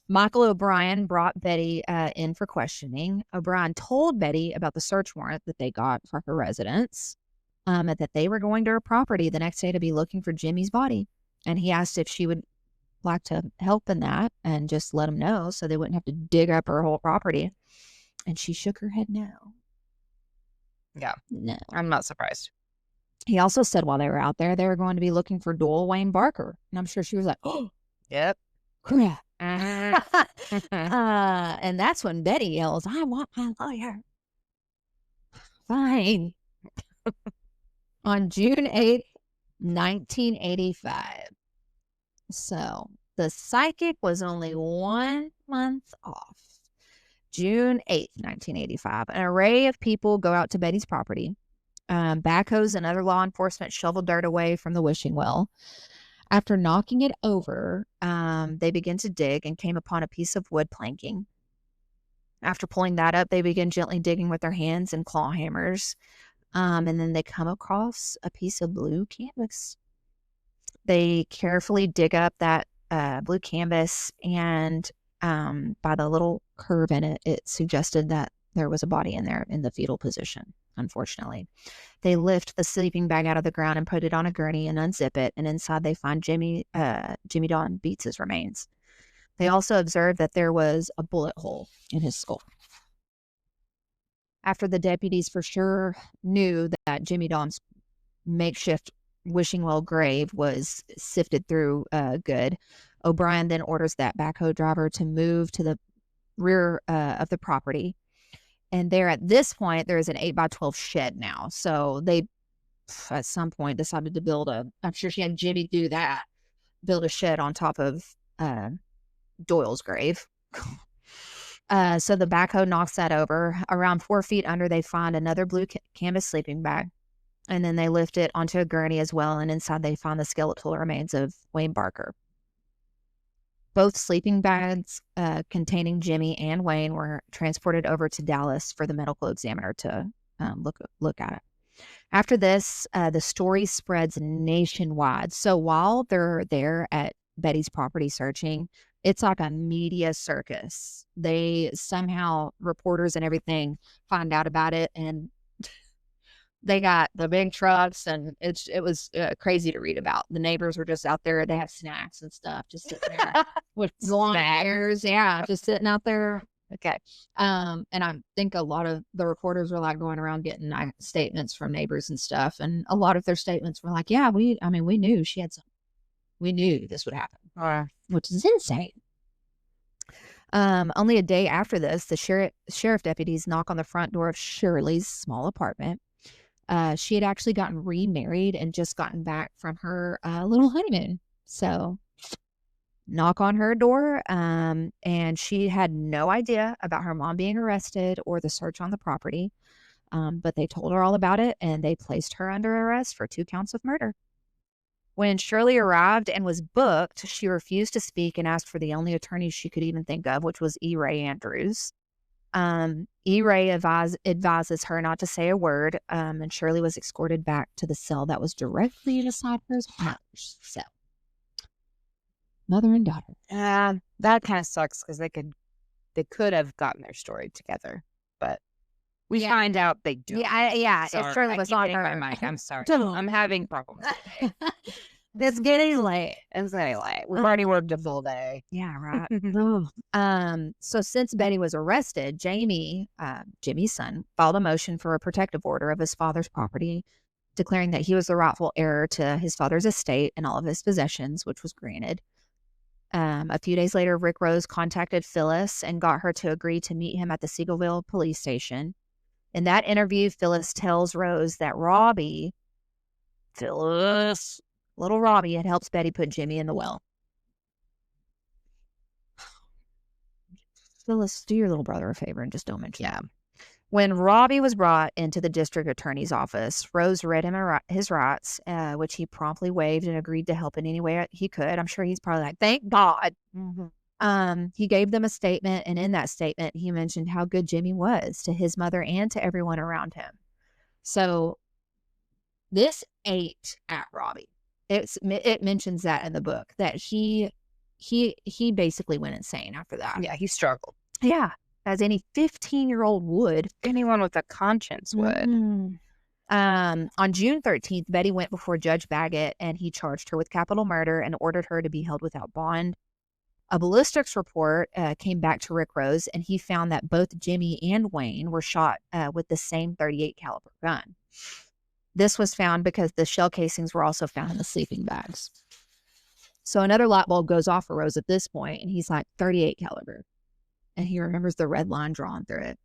Michael O'Brien brought Betty in for questioning. O'Brien told Betty about the search warrant that they got for her residence, and that they were going to her property the next day to be looking for Jimmy's body. And he asked if she would like to help in that and just let him know so they wouldn't have to dig up her whole property. And she shook her head no. Yeah. No. I'm not surprised. He also said while they were out there, they were going to be looking for Doyle Wayne Barker. And I'm sure she was like, oh, yep. Crap. And that's when Betty yells, I want my lawyer. Fine. On June 8th, 1985. So the psychic was only 1 month off. June 8th, 1985. An array of people go out to Betty's property. Backhoes and other law enforcement shovel dirt away from the wishing well. After knocking it over, they begin to dig and came upon a piece of wood planking. After pulling that up, they begin gently digging with their hands and claw hammers. And then they come across a piece of blue canvas. They carefully dig up that blue canvas, and by the little curve in it, it suggested that there was a body in there in the fetal position, unfortunately. They lift the sleeping bag out of the ground and put it on a gurney and unzip it, and inside they find Jimmy Don Beets' remains. They also observed that there was a bullet hole in his skull. After the deputies for sure knew that Jimmy Dom's makeshift wishing well grave was sifted through good, O'Brien then orders that backhoe driver to move to the rear of the property. And there at this point, there is an 8x12 shed now. So they, at some point, decided to build I'm sure she had Jimmy do that, build a shed on top of Doyle's grave. So the backhoe knocks that over. Around 4 feet under, they find another blue canvas sleeping bag. And then they lift it onto a gurney as well. And inside, they find the skeletal remains of Wayne Barker. Both sleeping bags containing Jimmy and Wayne were transported over to Dallas for the medical examiner to look at it. After this, the story spreads nationwide. So while they're there at Betty's property searching, it's like a media circus. They somehow, reporters and everything, find out about it, and they got the big trucks, and it was crazy to read about. The neighbors were just out there. They have snacks and stuff, just sitting there with lawn chairs. Yeah, just sitting out there. Okay. And I think a lot of the reporters were like going around getting statements from neighbors and stuff. And a lot of their statements were like, yeah, we knew she had some, we knew this would happen, which is insane. Only a day after this, the sheriff deputies knock on the front door of Shirley's small apartment. She had actually gotten remarried and just gotten back from her little honeymoon. So knock on her door, and she had no idea about her mom being arrested or the search on the property. But they told her all about it, and they placed her under arrest for 2 counts of murder. When Shirley arrived and was booked, she refused to speak and asked for the only attorney she could even think of, which was E. Ray Andrews. E. Ray advises her not to say a word, and Shirley was escorted back to the cell that was directly beside her mother's cell. Mother and daughter. That kind of sucks because they could have gotten their story together, but we find out they do. Yeah. It Shirley was on her. I'm sorry. I'm having problems today. It's getting late. It's getting late. We've already worked a full day. Yeah, right. So since Betty was arrested, Jamie, Jimmy's son, filed a motion for a protective order of his father's property, declaring that he was the rightful heir to his father's estate and all of his possessions, which was granted. A few days later, Rick Rose contacted Phyllis and got her to agree to meet him at the Seagoville police station. In that interview, Phyllis tells Rose that little Robbie had helped Betty put Jimmy in the well. Phyllis, do your little brother a favor and just don't mention that. When Robbie was brought into the district attorney's office, Rose read him his rights, which he promptly waived and agreed to help in any way he could. I'm sure he's probably like, thank God. Mm-hmm. He gave them a statement, and in that statement, he mentioned how good Jimmy was to his mother and to everyone around him. So this ate at Robbie. It mentions that in the book, that he basically went insane after that. Yeah, he struggled. Yeah, as any 15-year-old would. Anyone with a conscience would. Mm-hmm. On June 13th, Betty went before Judge Baggett, and he charged her with capital murder and ordered her to be held without bond. A ballistics report came back to Rick Rose, and he found that both Jimmy and Wayne were shot with the same .38 caliber gun. This was found because the shell casings were also found in the sleeping bags. So another light bulb goes off for Rose at this point, and he's like, .38 caliber. And he remembers the red line drawn through it.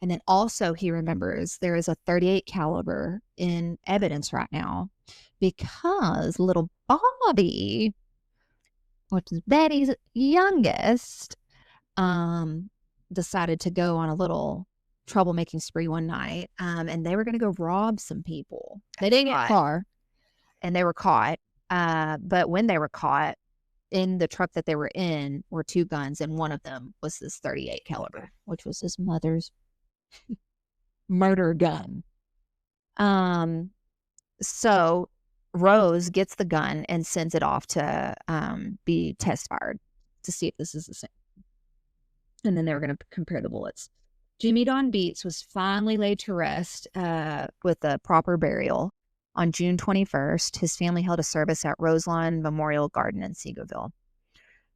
And then also he remembers there is a .38 caliber in evidence right now because little Bobby, which is Betty's youngest, decided to go on a little troublemaking spree one night, and they were going to go rob some people. They didn't get far, and they were caught. But when they were caught, in the truck that they were in were 2 guns, and one of them was this .38 caliber, which was his mother's murder gun. So Rose gets the gun and sends it off to be test fired to see if this is the same. And then they were going to compare the bullets. Jimmy Don Beets was finally laid to rest with a proper burial. On June 21st, his family held a service at Roselawn Memorial Garden in Seagoville.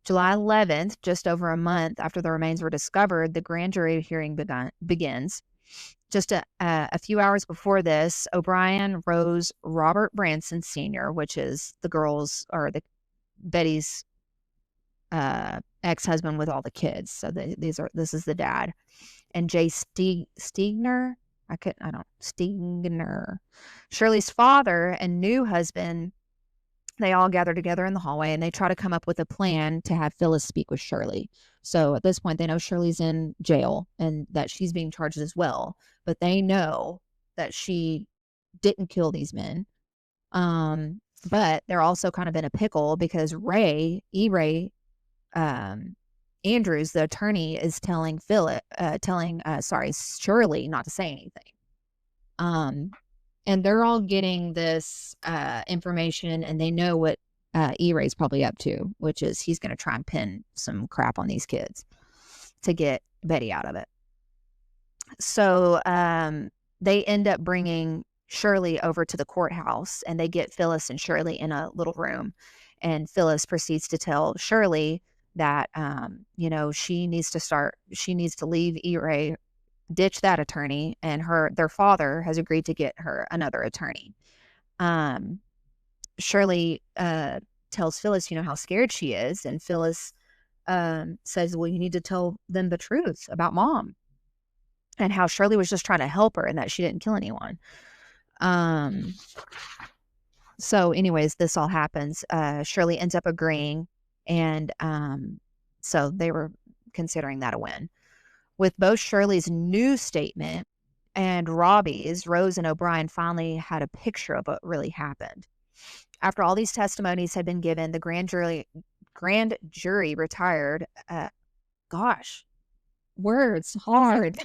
July 11th, just over a month after the remains were discovered, the grand jury hearing begins. Just a few hours before this, O'Brien rose Robert Branson Sr., which is the girls or the Betty's ex-husband with all the kids. So this is the dad. And Jay Stigner, Stigner, Shirley's father and new husband, they all gather together in the hallway and they try to come up with a plan to have Phyllis speak with Shirley. So at this point, they know Shirley's in jail and that she's being charged as well, but they know that she didn't kill these men. But they're also kind of in a pickle because Ray Andrews, the attorney, is telling Shirley not to say anything. And they're all getting this information, and they know what E-Ray's probably up to, which is he's going to try and pin some crap on these kids to get Betty out of it. So they end up bringing Shirley over to the courthouse, and they get Phyllis and Shirley in a little room. And Phyllis proceeds to tell Shirley that, she needs to leave E-Ray, ditch that attorney, and their father has agreed to get her another attorney. Shirley tells Phyllis, how scared she is, and Phyllis says, well, you need to tell them the truth about Mom and how Shirley was just trying to help her and that she didn't kill anyone. So anyways, this all happens. Shirley ends up agreeing, and so they were considering that a win. With both Shirley's new statement and Robbie's, Rose and O'Brien finally had a picture of what really happened. After all these testimonies had been given, the grand jury retired. Words hard.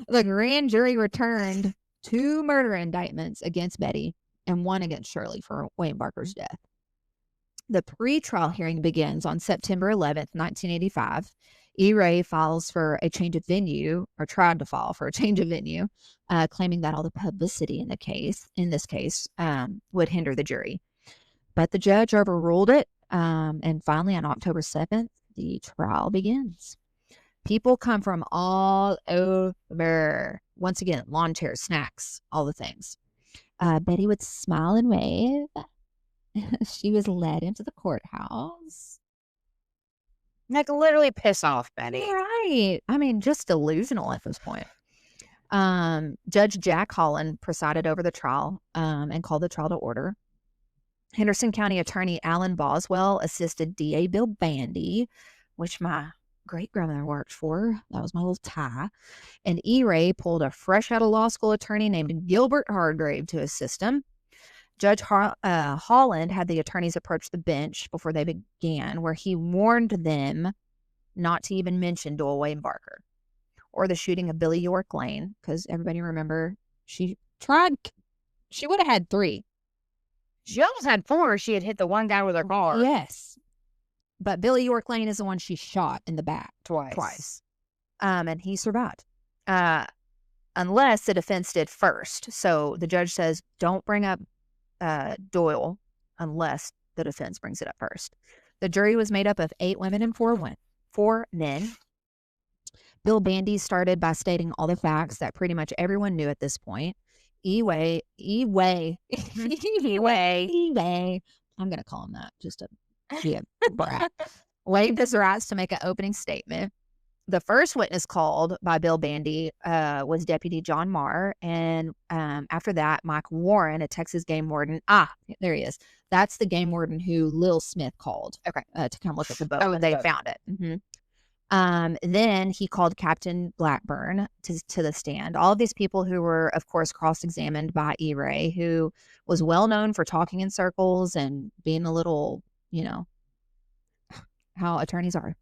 The grand jury returned 2 murder indictments against Betty and 1 against Shirley for Wayne Barker's death. The pre-trial hearing begins on September 11th, 1985. E-Ray files for a change of venue, or tried to file for a change of venue, claiming that all the publicity in this case, would hinder the jury. But the judge overruled it, and finally on October 7th, the trial begins. People come from all over. Once again, lawn chairs, snacks, all the things. Betty would smile and wave. She was led into the courthouse. Like, literally piss off, Betty. Right. I mean, just delusional at this point. Judge Jack Holland presided over the trial and called the trial to order. Henderson County Attorney Alan Boswell assisted DA Bill Bandy, which my great-grandmother worked for. That was my little tie. And E-Ray pulled a fresh-out-of-law school attorney named Gilbert Hargrave to assist him. Judge Holland had the attorneys approach the bench before they began, where he warned them not to even mention Doyle Wayne Barker or the shooting of Billy York Lane, because everybody remember she would have had 3. She almost had 4. She had hit the one guy with her car. Yes. But Billy York Lane is the one she shot in the back twice. And he survived. Unless the defense did first. So the judge says, don't bring up Doyle unless the defense brings it up first. The jury was made up of 8 women and 4 men. Bill Bandy started by stating all the facts that pretty much everyone knew at this point. E-Way. I'm going to call him that just to be a brat. Waived his rights to make an opening statement. The first witness called by Bill Bandy was Deputy John Marr. And after that, Mike Warren, a Texas game warden. There he is. That's the game warden who Lil Smith called to come look at the boat when they found it. Then he called Captain Blackburn to the stand. All of these people who were, of course, cross-examined by E-Ray, who was well known for talking in circles and being a little, how attorneys are.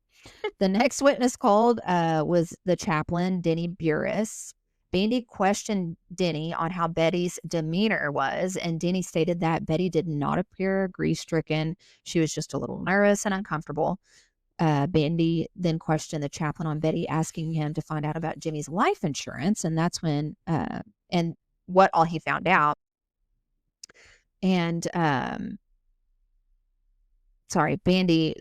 The next witness called was the chaplain, Denny Burris. Bandy questioned Denny on how Betty's demeanor was, and Denny stated that Betty did not appear grief-stricken. She was just a little nervous and uncomfortable. Bandy then questioned the chaplain on Betty, asking him to find out about Jimmy's life insurance, and that's when and what all he found out. And Bandy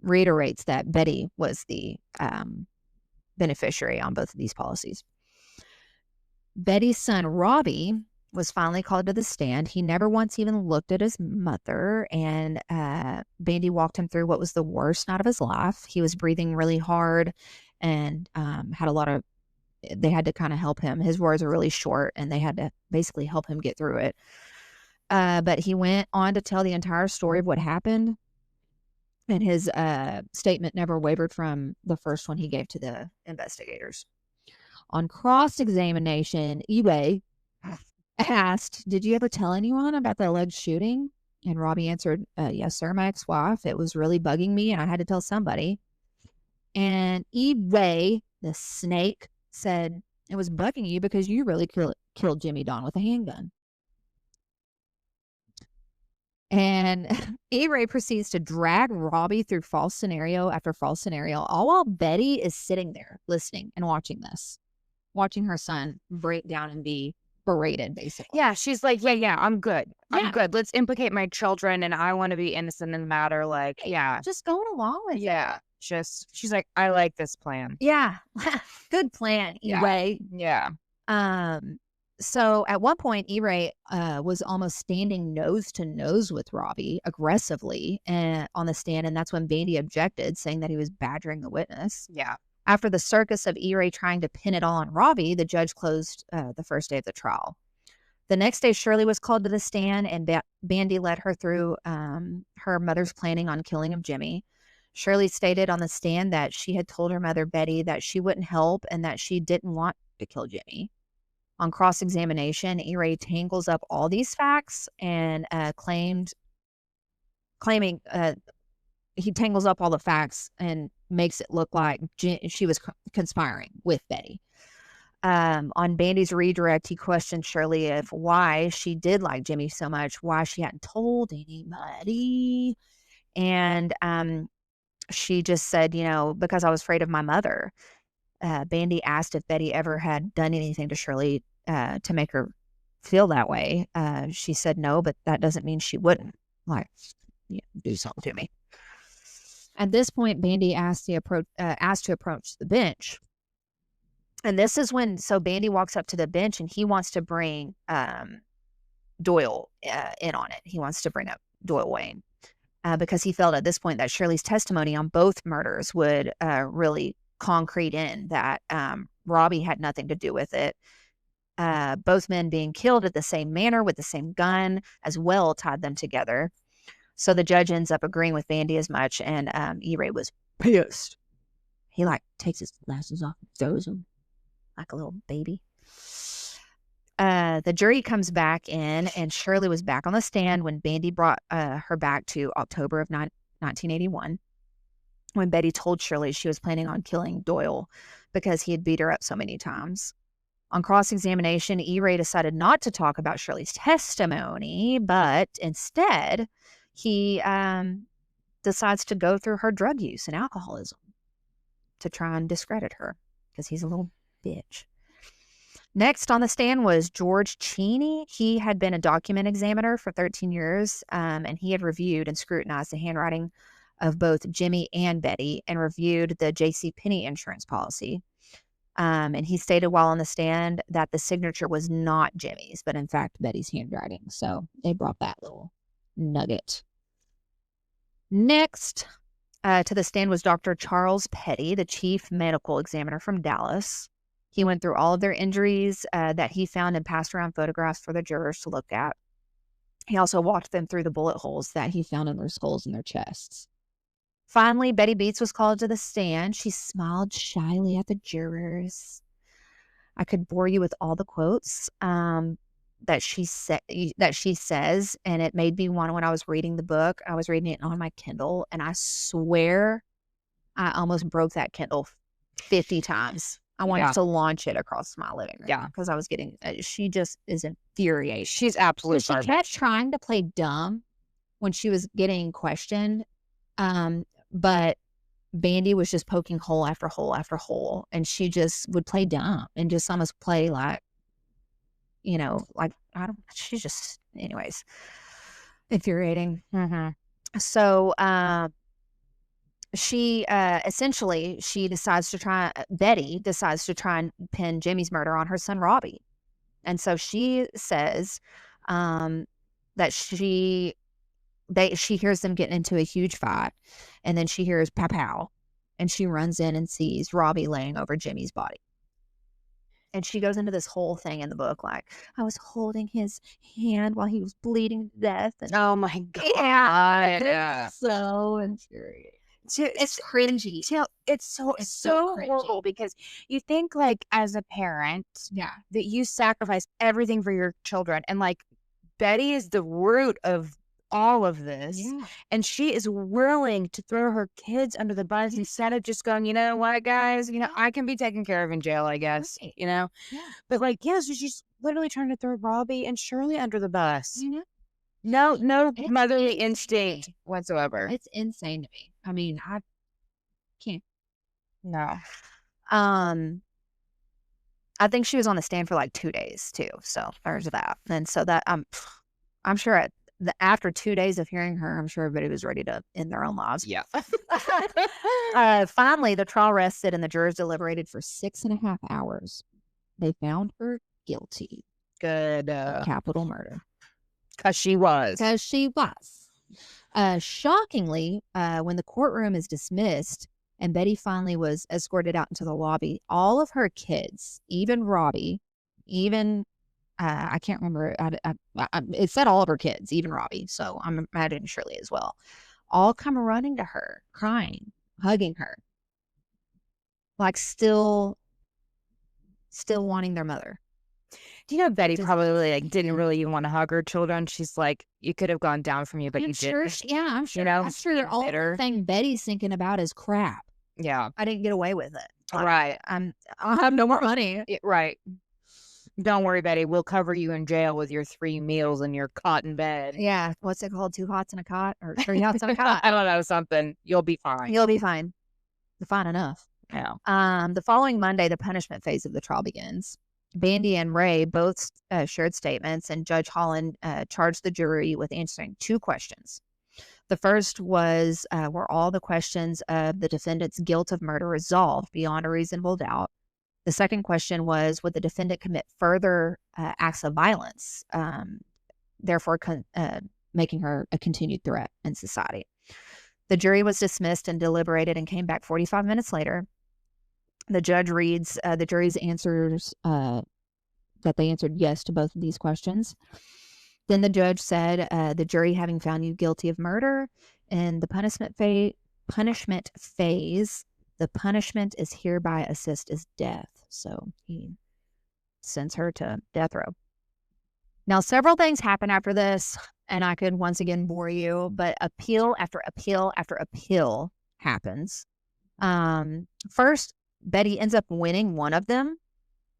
reiterates that Betty was the beneficiary on both of these policies. Betty's son, Robbie, was finally called to the stand. He never once even looked at his mother, and Bandy walked him through what was the worst night of his life. He was breathing really hard and had a lot of, they had to kind of help him. His words are really short, and they had to basically help him get through it. But he went on to tell the entire story of what happened, and his statement never wavered from the first one he gave to the investigators. On cross-examination, eBay asked, "Did you ever tell anyone about the alleged shooting?" And Robbie answered, "Yes, sir, my ex-wife. It was really bugging me, and I had to tell somebody." And eBay, the snake, said, "It was bugging you because you really killed Jimmy Don with a handgun." And E-Ray proceeds to drag Robbie through false scenario after false scenario, all while Betty is sitting there listening and watching this, watching her son break down and be berated, basically. Yeah, she's like, yeah, I'm good. Yeah. I'm good. Let's implicate my children, and I want to be innocent in the matter. Like, yeah. Just going along with it. Yeah. Just, she's like, I like this plan. Yeah. Good plan, E-Ray. Yeah. So at one point, E-Ray was almost standing nose to nose with Robbie aggressively on the stand, and that's when Bandy objected, saying that he was badgering the witness. Yeah. After the circus of E-Ray trying to pin it all on Robbie, the judge closed the first day of the trial. The next day, Shirley was called to the stand, and Bandy led her through her mother's planning on killing of Jimmy. Shirley stated on the stand that she had told her mother, Betty, that she wouldn't help and that she didn't want to kill Jimmy. On cross-examination, E-Ray tangles up all these facts and claiming he tangles up all the facts and makes it look like she was conspiring with Betty. On Bandy's redirect, he questioned Shirley of why she did like Jimmy so much, why she hadn't told anybody. And she just said, because I was afraid of my mother. Bandy asked if Betty ever had done anything to Shirley to make her feel that way. She said no, but that doesn't mean she wouldn't do something to me. At this point, Bandy asked to approach the bench. And this is when, Bandy walks up to the bench and he wants to bring Doyle in on it. He wants to bring up Doyle Wayne because he felt at this point that Shirley's testimony on both murders would really concrete in that Robbie had nothing to do with it. Both men being killed at the same manner with the same gun as well tied them together. So the judge ends up agreeing with Bandy as much, and E-Ray was pissed. He takes his glasses off and throws them like a little baby. The jury comes back in, and Shirley was back on the stand when Bandy brought her back to October of 1981, when Betty told Shirley she was planning on killing Doyle because he had beat her up so many times. On cross-examination, E-Ray decided not to talk about Shirley's testimony, but instead, he decides to go through her drug use and alcoholism to try and discredit her because he's a little bitch. Next on the stand was George Cheney. He had been a document examiner for 13 years, and he had reviewed and scrutinized the handwriting of both Jimmy and Betty and reviewed the J.C. Penney insurance policy. And he stated while on the stand that the signature was not Jimmy's, but in fact Betty's handwriting. So they brought that little nugget. Next to the stand was Dr. Charles Petty, the chief medical examiner from Dallas. He went through all of their injuries that he found and passed around photographs for the jurors to look at. He also walked them through the bullet holes that he found in their skulls and their chests. Finally, Betty Beets was called to the stand. She smiled shyly at the jurors. I could bore you with all the quotes that she says, and it made me want, when I was reading the book, I was reading it on my Kindle, and I swear I almost broke that Kindle 50 times. I wanted to launch it across my living room. Yeah. Because I was getting, she just is infuriated. She's absolutely She kept trying to play dumb when she was getting questioned. But Bandy was just poking hole after hole after hole, and she just would play dumb and just almost play like, she's just, anyways, infuriating. Mm-hmm. So, Betty decides to try and pin Jimmy's murder on her son, Robbie. And so she says that she hears them getting into a huge fight, and then she hears pow pow, and she runs in and sees Robbie laying over Jimmy's body. And she goes into this whole thing in the book, like, I was holding his hand while he was bleeding to death. And Oh my God. yeah, it's so infuriating. It's cringy. It's so cringy. horrible because you think like as a parent, Yeah. that you sacrifice everything for your children, and like Betty is the root of all of this, Yeah. and she is willing to throw her kids under the bus instead of just going, you know what, guys, I can be taken care of in jail, I guess, Right. Yeah. But like, yeah, so she's literally trying to throw Robbie and Shirley under the bus. Mhm. No It's motherly insane. instinct whatsoever. It's insane to me. I mean, I can't. No. I think she was on the stand for like 2 days too. So there's that. And so that I'm sure after 2 days of hearing her, I'm sure everybody was ready to end their own lives. Yeah. Finally, the trial rested and the jurors deliberated for 6.5 hours. They found her guilty Good. of capital murder. Because she was. Because she was. Shockingly, when the courtroom is dismissed and Betty finally was escorted out into the lobby, all of her kids, even Robbie, even I can't remember, it said all of her kids, even Robbie, so I'm imagining Shirley as well, all come running to her, crying, hugging her, like still wanting their mother. Do you know Betty Just- probably like didn't really even want to hug her children? She's like, you could have gone down from you, but I'm you sure, didn't. I'm sure. I'm sure being all bitter. the thing Betty's thinking about is crap. Yeah. I didn't get away with it. Right. I'll have no more money. Right. Don't worry, Betty. We'll cover you in jail with your 3 meals and your cot in bed. Yeah. What's it called? 2 hots in a cot or 3 hots in a cot? I don't know, something. You'll be fine. You'll be fine. Fine enough. Yeah. The following Monday, the punishment phase of the trial begins. Bandy and Ray both shared statements, and Judge Holland charged the jury with answering 2 questions. The first was, were all the questions of the defendant's guilt of murder resolved beyond a reasonable doubt? The second question was, would the defendant commit further acts of violence, therefore making her a continued threat in society? The jury was dismissed and deliberated and came back 45 minutes later. The judge reads the jury's answers, that they answered yes to both of these questions. Then the judge said, the jury having found you guilty of murder in the punishment phase, the punishment is hereby assessed as death. So he sends her to death row. Now, several things happen after this, and I could once again bore you, but appeal after appeal after appeal happens. First, Betty ends up winning one of them,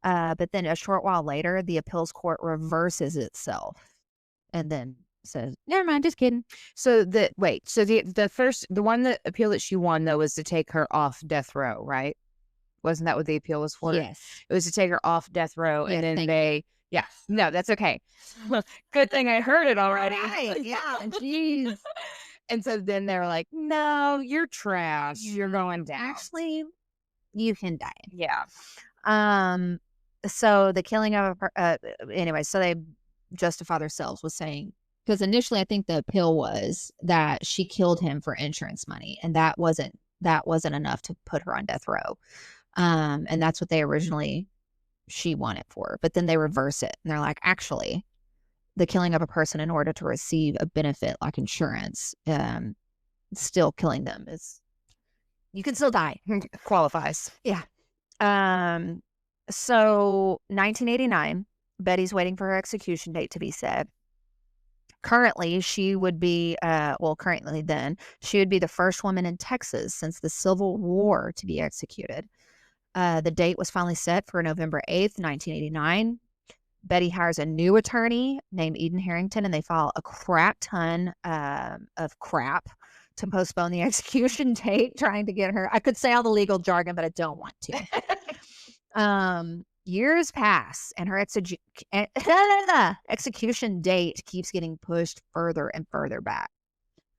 but then a short while later, the appeals court reverses itself and then says, never mind, just kidding. So the one that appeal that she won though was to take her off death row, right? Wasn't that what the appeal was for? Yes. It was to take her off death row, Yes, and then no, that's okay. Good thing I heard it already. Right, yeah, jeez. And so then they're like, no, you're trash. You're going down. Actually, you can die. Yeah. So the killing of anyway, so they justify themselves with saying, because initially I think the appeal was that she killed him for insurance money, and that wasn't enough to put her on death row. And that's what she won it for. But then they reverse it and they're like, actually, the killing of a person in order to receive a benefit like insurance, still killing them you can still die. Qualifies. Yeah. So 1989, Betty's waiting for her execution date to be set. Currently, she would be, currently then, she would be the first woman in Texas since the Civil War to be executed. The date was finally set for November 8th, 1989. Betty hires a new attorney named Eden Harrington, and they file a crap ton of crap to postpone the execution date, trying to get her. I could say all the legal jargon, but I don't want to. Years pass, and her execution date keeps getting pushed further and further back.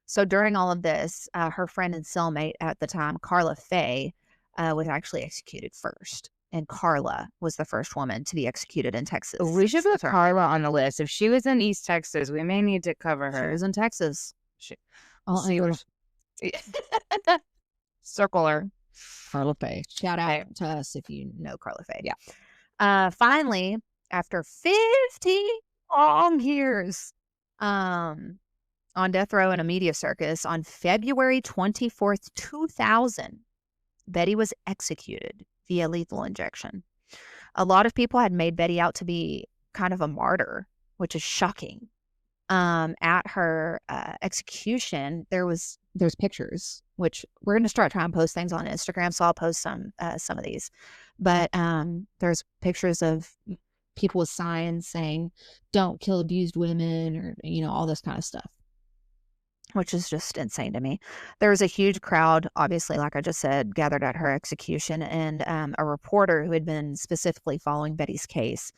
So during all of this, her friend and cellmate at the time, Carla Faye, was actually executed first. and Carla was the first woman to be executed in Texas. We should put Carla on the list. If she was in East Texas, we may need to cover her. She was in Texas. I'll see her. Circle her. Carla Faye. Shout out Okay. to us if you know Carla Faye. Yeah. Finally, after 50 long years on death row and a media circus, on February 24th, 2000, Betty was executed via lethal injection. A lot of people had made Betty out to be kind of a martyr, which is shocking. At her execution, there's pictures, which we're going to start trying to post things on Instagram, so I'll post some of these. But there's pictures of people with signs saying, "Don't kill abused women," or all this kind of stuff, which is just insane to me. There was a huge crowd, obviously, like I just said, gathered at her execution, and a reporter who had been specifically following Betty's case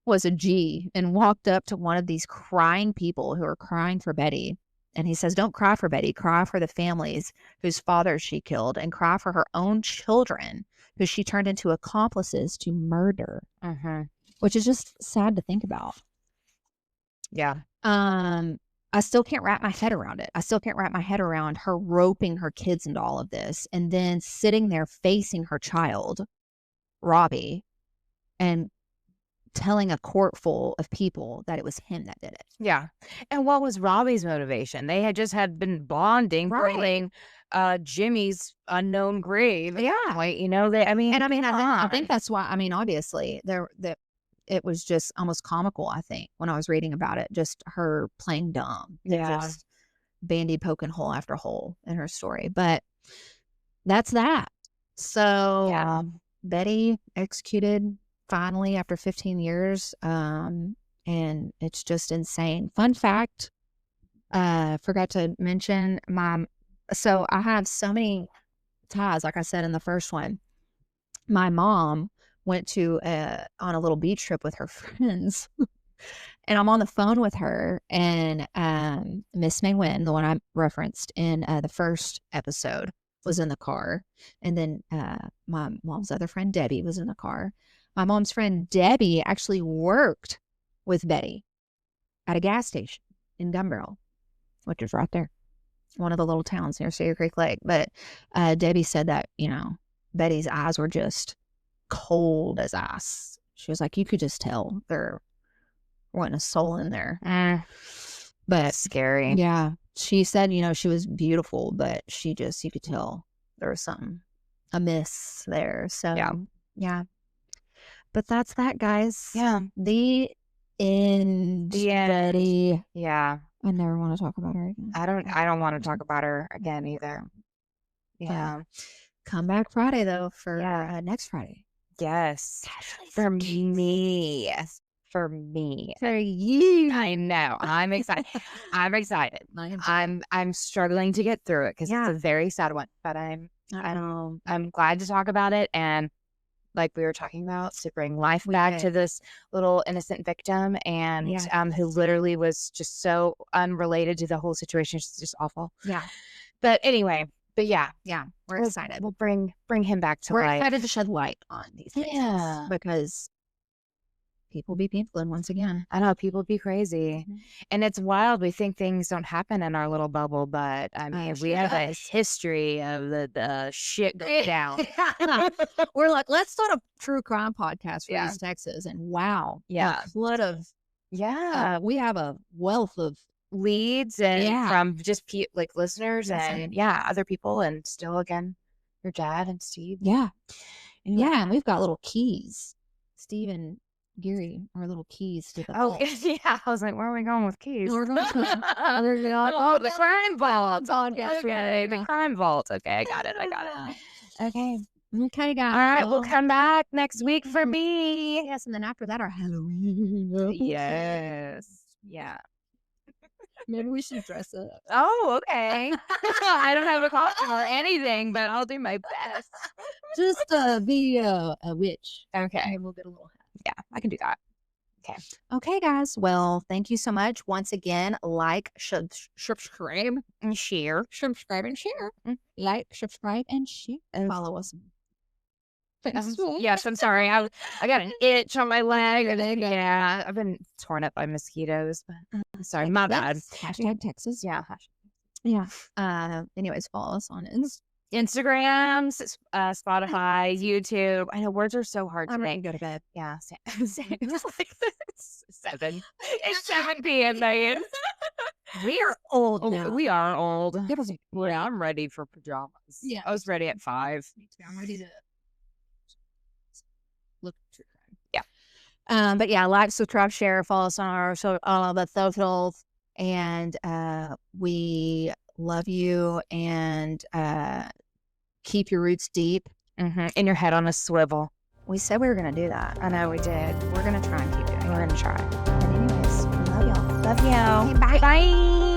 was a G and walked up to one of these crying people who are crying for Betty. And he says, "Don't cry for Betty, cry for the families whose fathers she killed, and cry for her own children who she turned into accomplices to murder." Which is just sad to think about. Yeah. I still can't wrap my head around it. I still can't wrap my head around her roping her kids into all of this and then sitting there facing her child, Robbie, and telling a court full of people that it was him that did it. Yeah. And what was Robbie's motivation? They had been bonding, Right. Jimmy's unknown grave. Yeah. Like, I I think that's why, obviously it was just almost comical, I think, when I was reading about it, just her playing dumb. Yeah. Just bandy poking hole after hole in her story. But that's that. So Betty executed finally after 15 years. And it's just insane. Fun fact, forgot to mention so I have so many ties, like I said in the first one. My mom went on a little beach trip with her friends. And I'm on the phone with her, and Miss May Wynn, the one I referenced in the first episode, was in the car. And then my mom's other friend, Debbie, was in the car. My mom's friend, Debbie, actually worked with Betty at a gas station in Gun Barrel, which is right there, one of the little towns near Cedar Creek Lake. But Debbie said that, Betty's eyes were just cold as ice. She was like, you could just tell there wasn't a soul in there. But scary. Yeah. She said, she was beautiful, but you could tell there was something amiss there. So, yeah. But that's that, guys. Yeah. The end. Betty. Yeah. I never want to talk about her again. I don't want to talk about her again either. Yeah. Come back Friday, though, for next Friday. Yes. For me. For me. For you. I know. I'm excited. I'm struggling to get through it because it's a very sad one. But I'm glad to talk about it, and like we were talking about, to bring life back to this little innocent victim, and who literally was just so unrelated to the whole situation. It's just awful. Yeah. But anyway. But we're excited. We'll bring him back to life. We're excited to shed light on these things. Yeah. Because people be people, and once again, I know people be crazy. And it's wild. We think things don't happen in our little bubble, but we have a history of the shit going down. We're like, let's start a true crime podcast for East Texas. And wow. Yeah. A flood of, we have a wealth of leads and from just listeners and other people, and still again your dad and Steve. And we've got little keys. Steve and Gary are little keys to the vault. I was like, where are we going with keys? We're going the crime vault. Okay, the crime vault. Okay, I got it. Okay, guys. All right, we'll come back next week for me. Yes, and then after that, our Halloween. Yes. Yeah. Maybe we should dress up. Oh, okay. I don't have a costume or anything, but I'll do my best. Just be a witch. Okay. And we'll get a little hat. Yeah, I can do that. Okay. Okay, guys. Well, thank you so much. Once again, like, subscribe, and share. Subscribe and share. Like, subscribe, and share. And follow us Yes, I'm sorry. I got an itch on my leg. Yeah, I've been torn up by mosquitoes. But sorry, my bad. Hashtag Texas. Yeah. Yeah. Anyways, follow us on Instagram, Spotify, YouTube. I know words are so hard to I'm ready make. to go to bed. Yeah, same. Just like this. 7. It's 7 p.m. man. We are old now. We are old. Yeah. I'm ready for pajamas. Yeah. I was ready at 5. I'm ready to look at true crime. Yeah. But yeah, like, subscribe, share, follow us on our all the socials, and we love you, and keep your roots deep. And your head on a swivel. We said we were gonna do that. I know we did. We're gonna try and keep doing it. We're gonna try. But anyways, we love y'all. Love you. Okay, bye. Bye.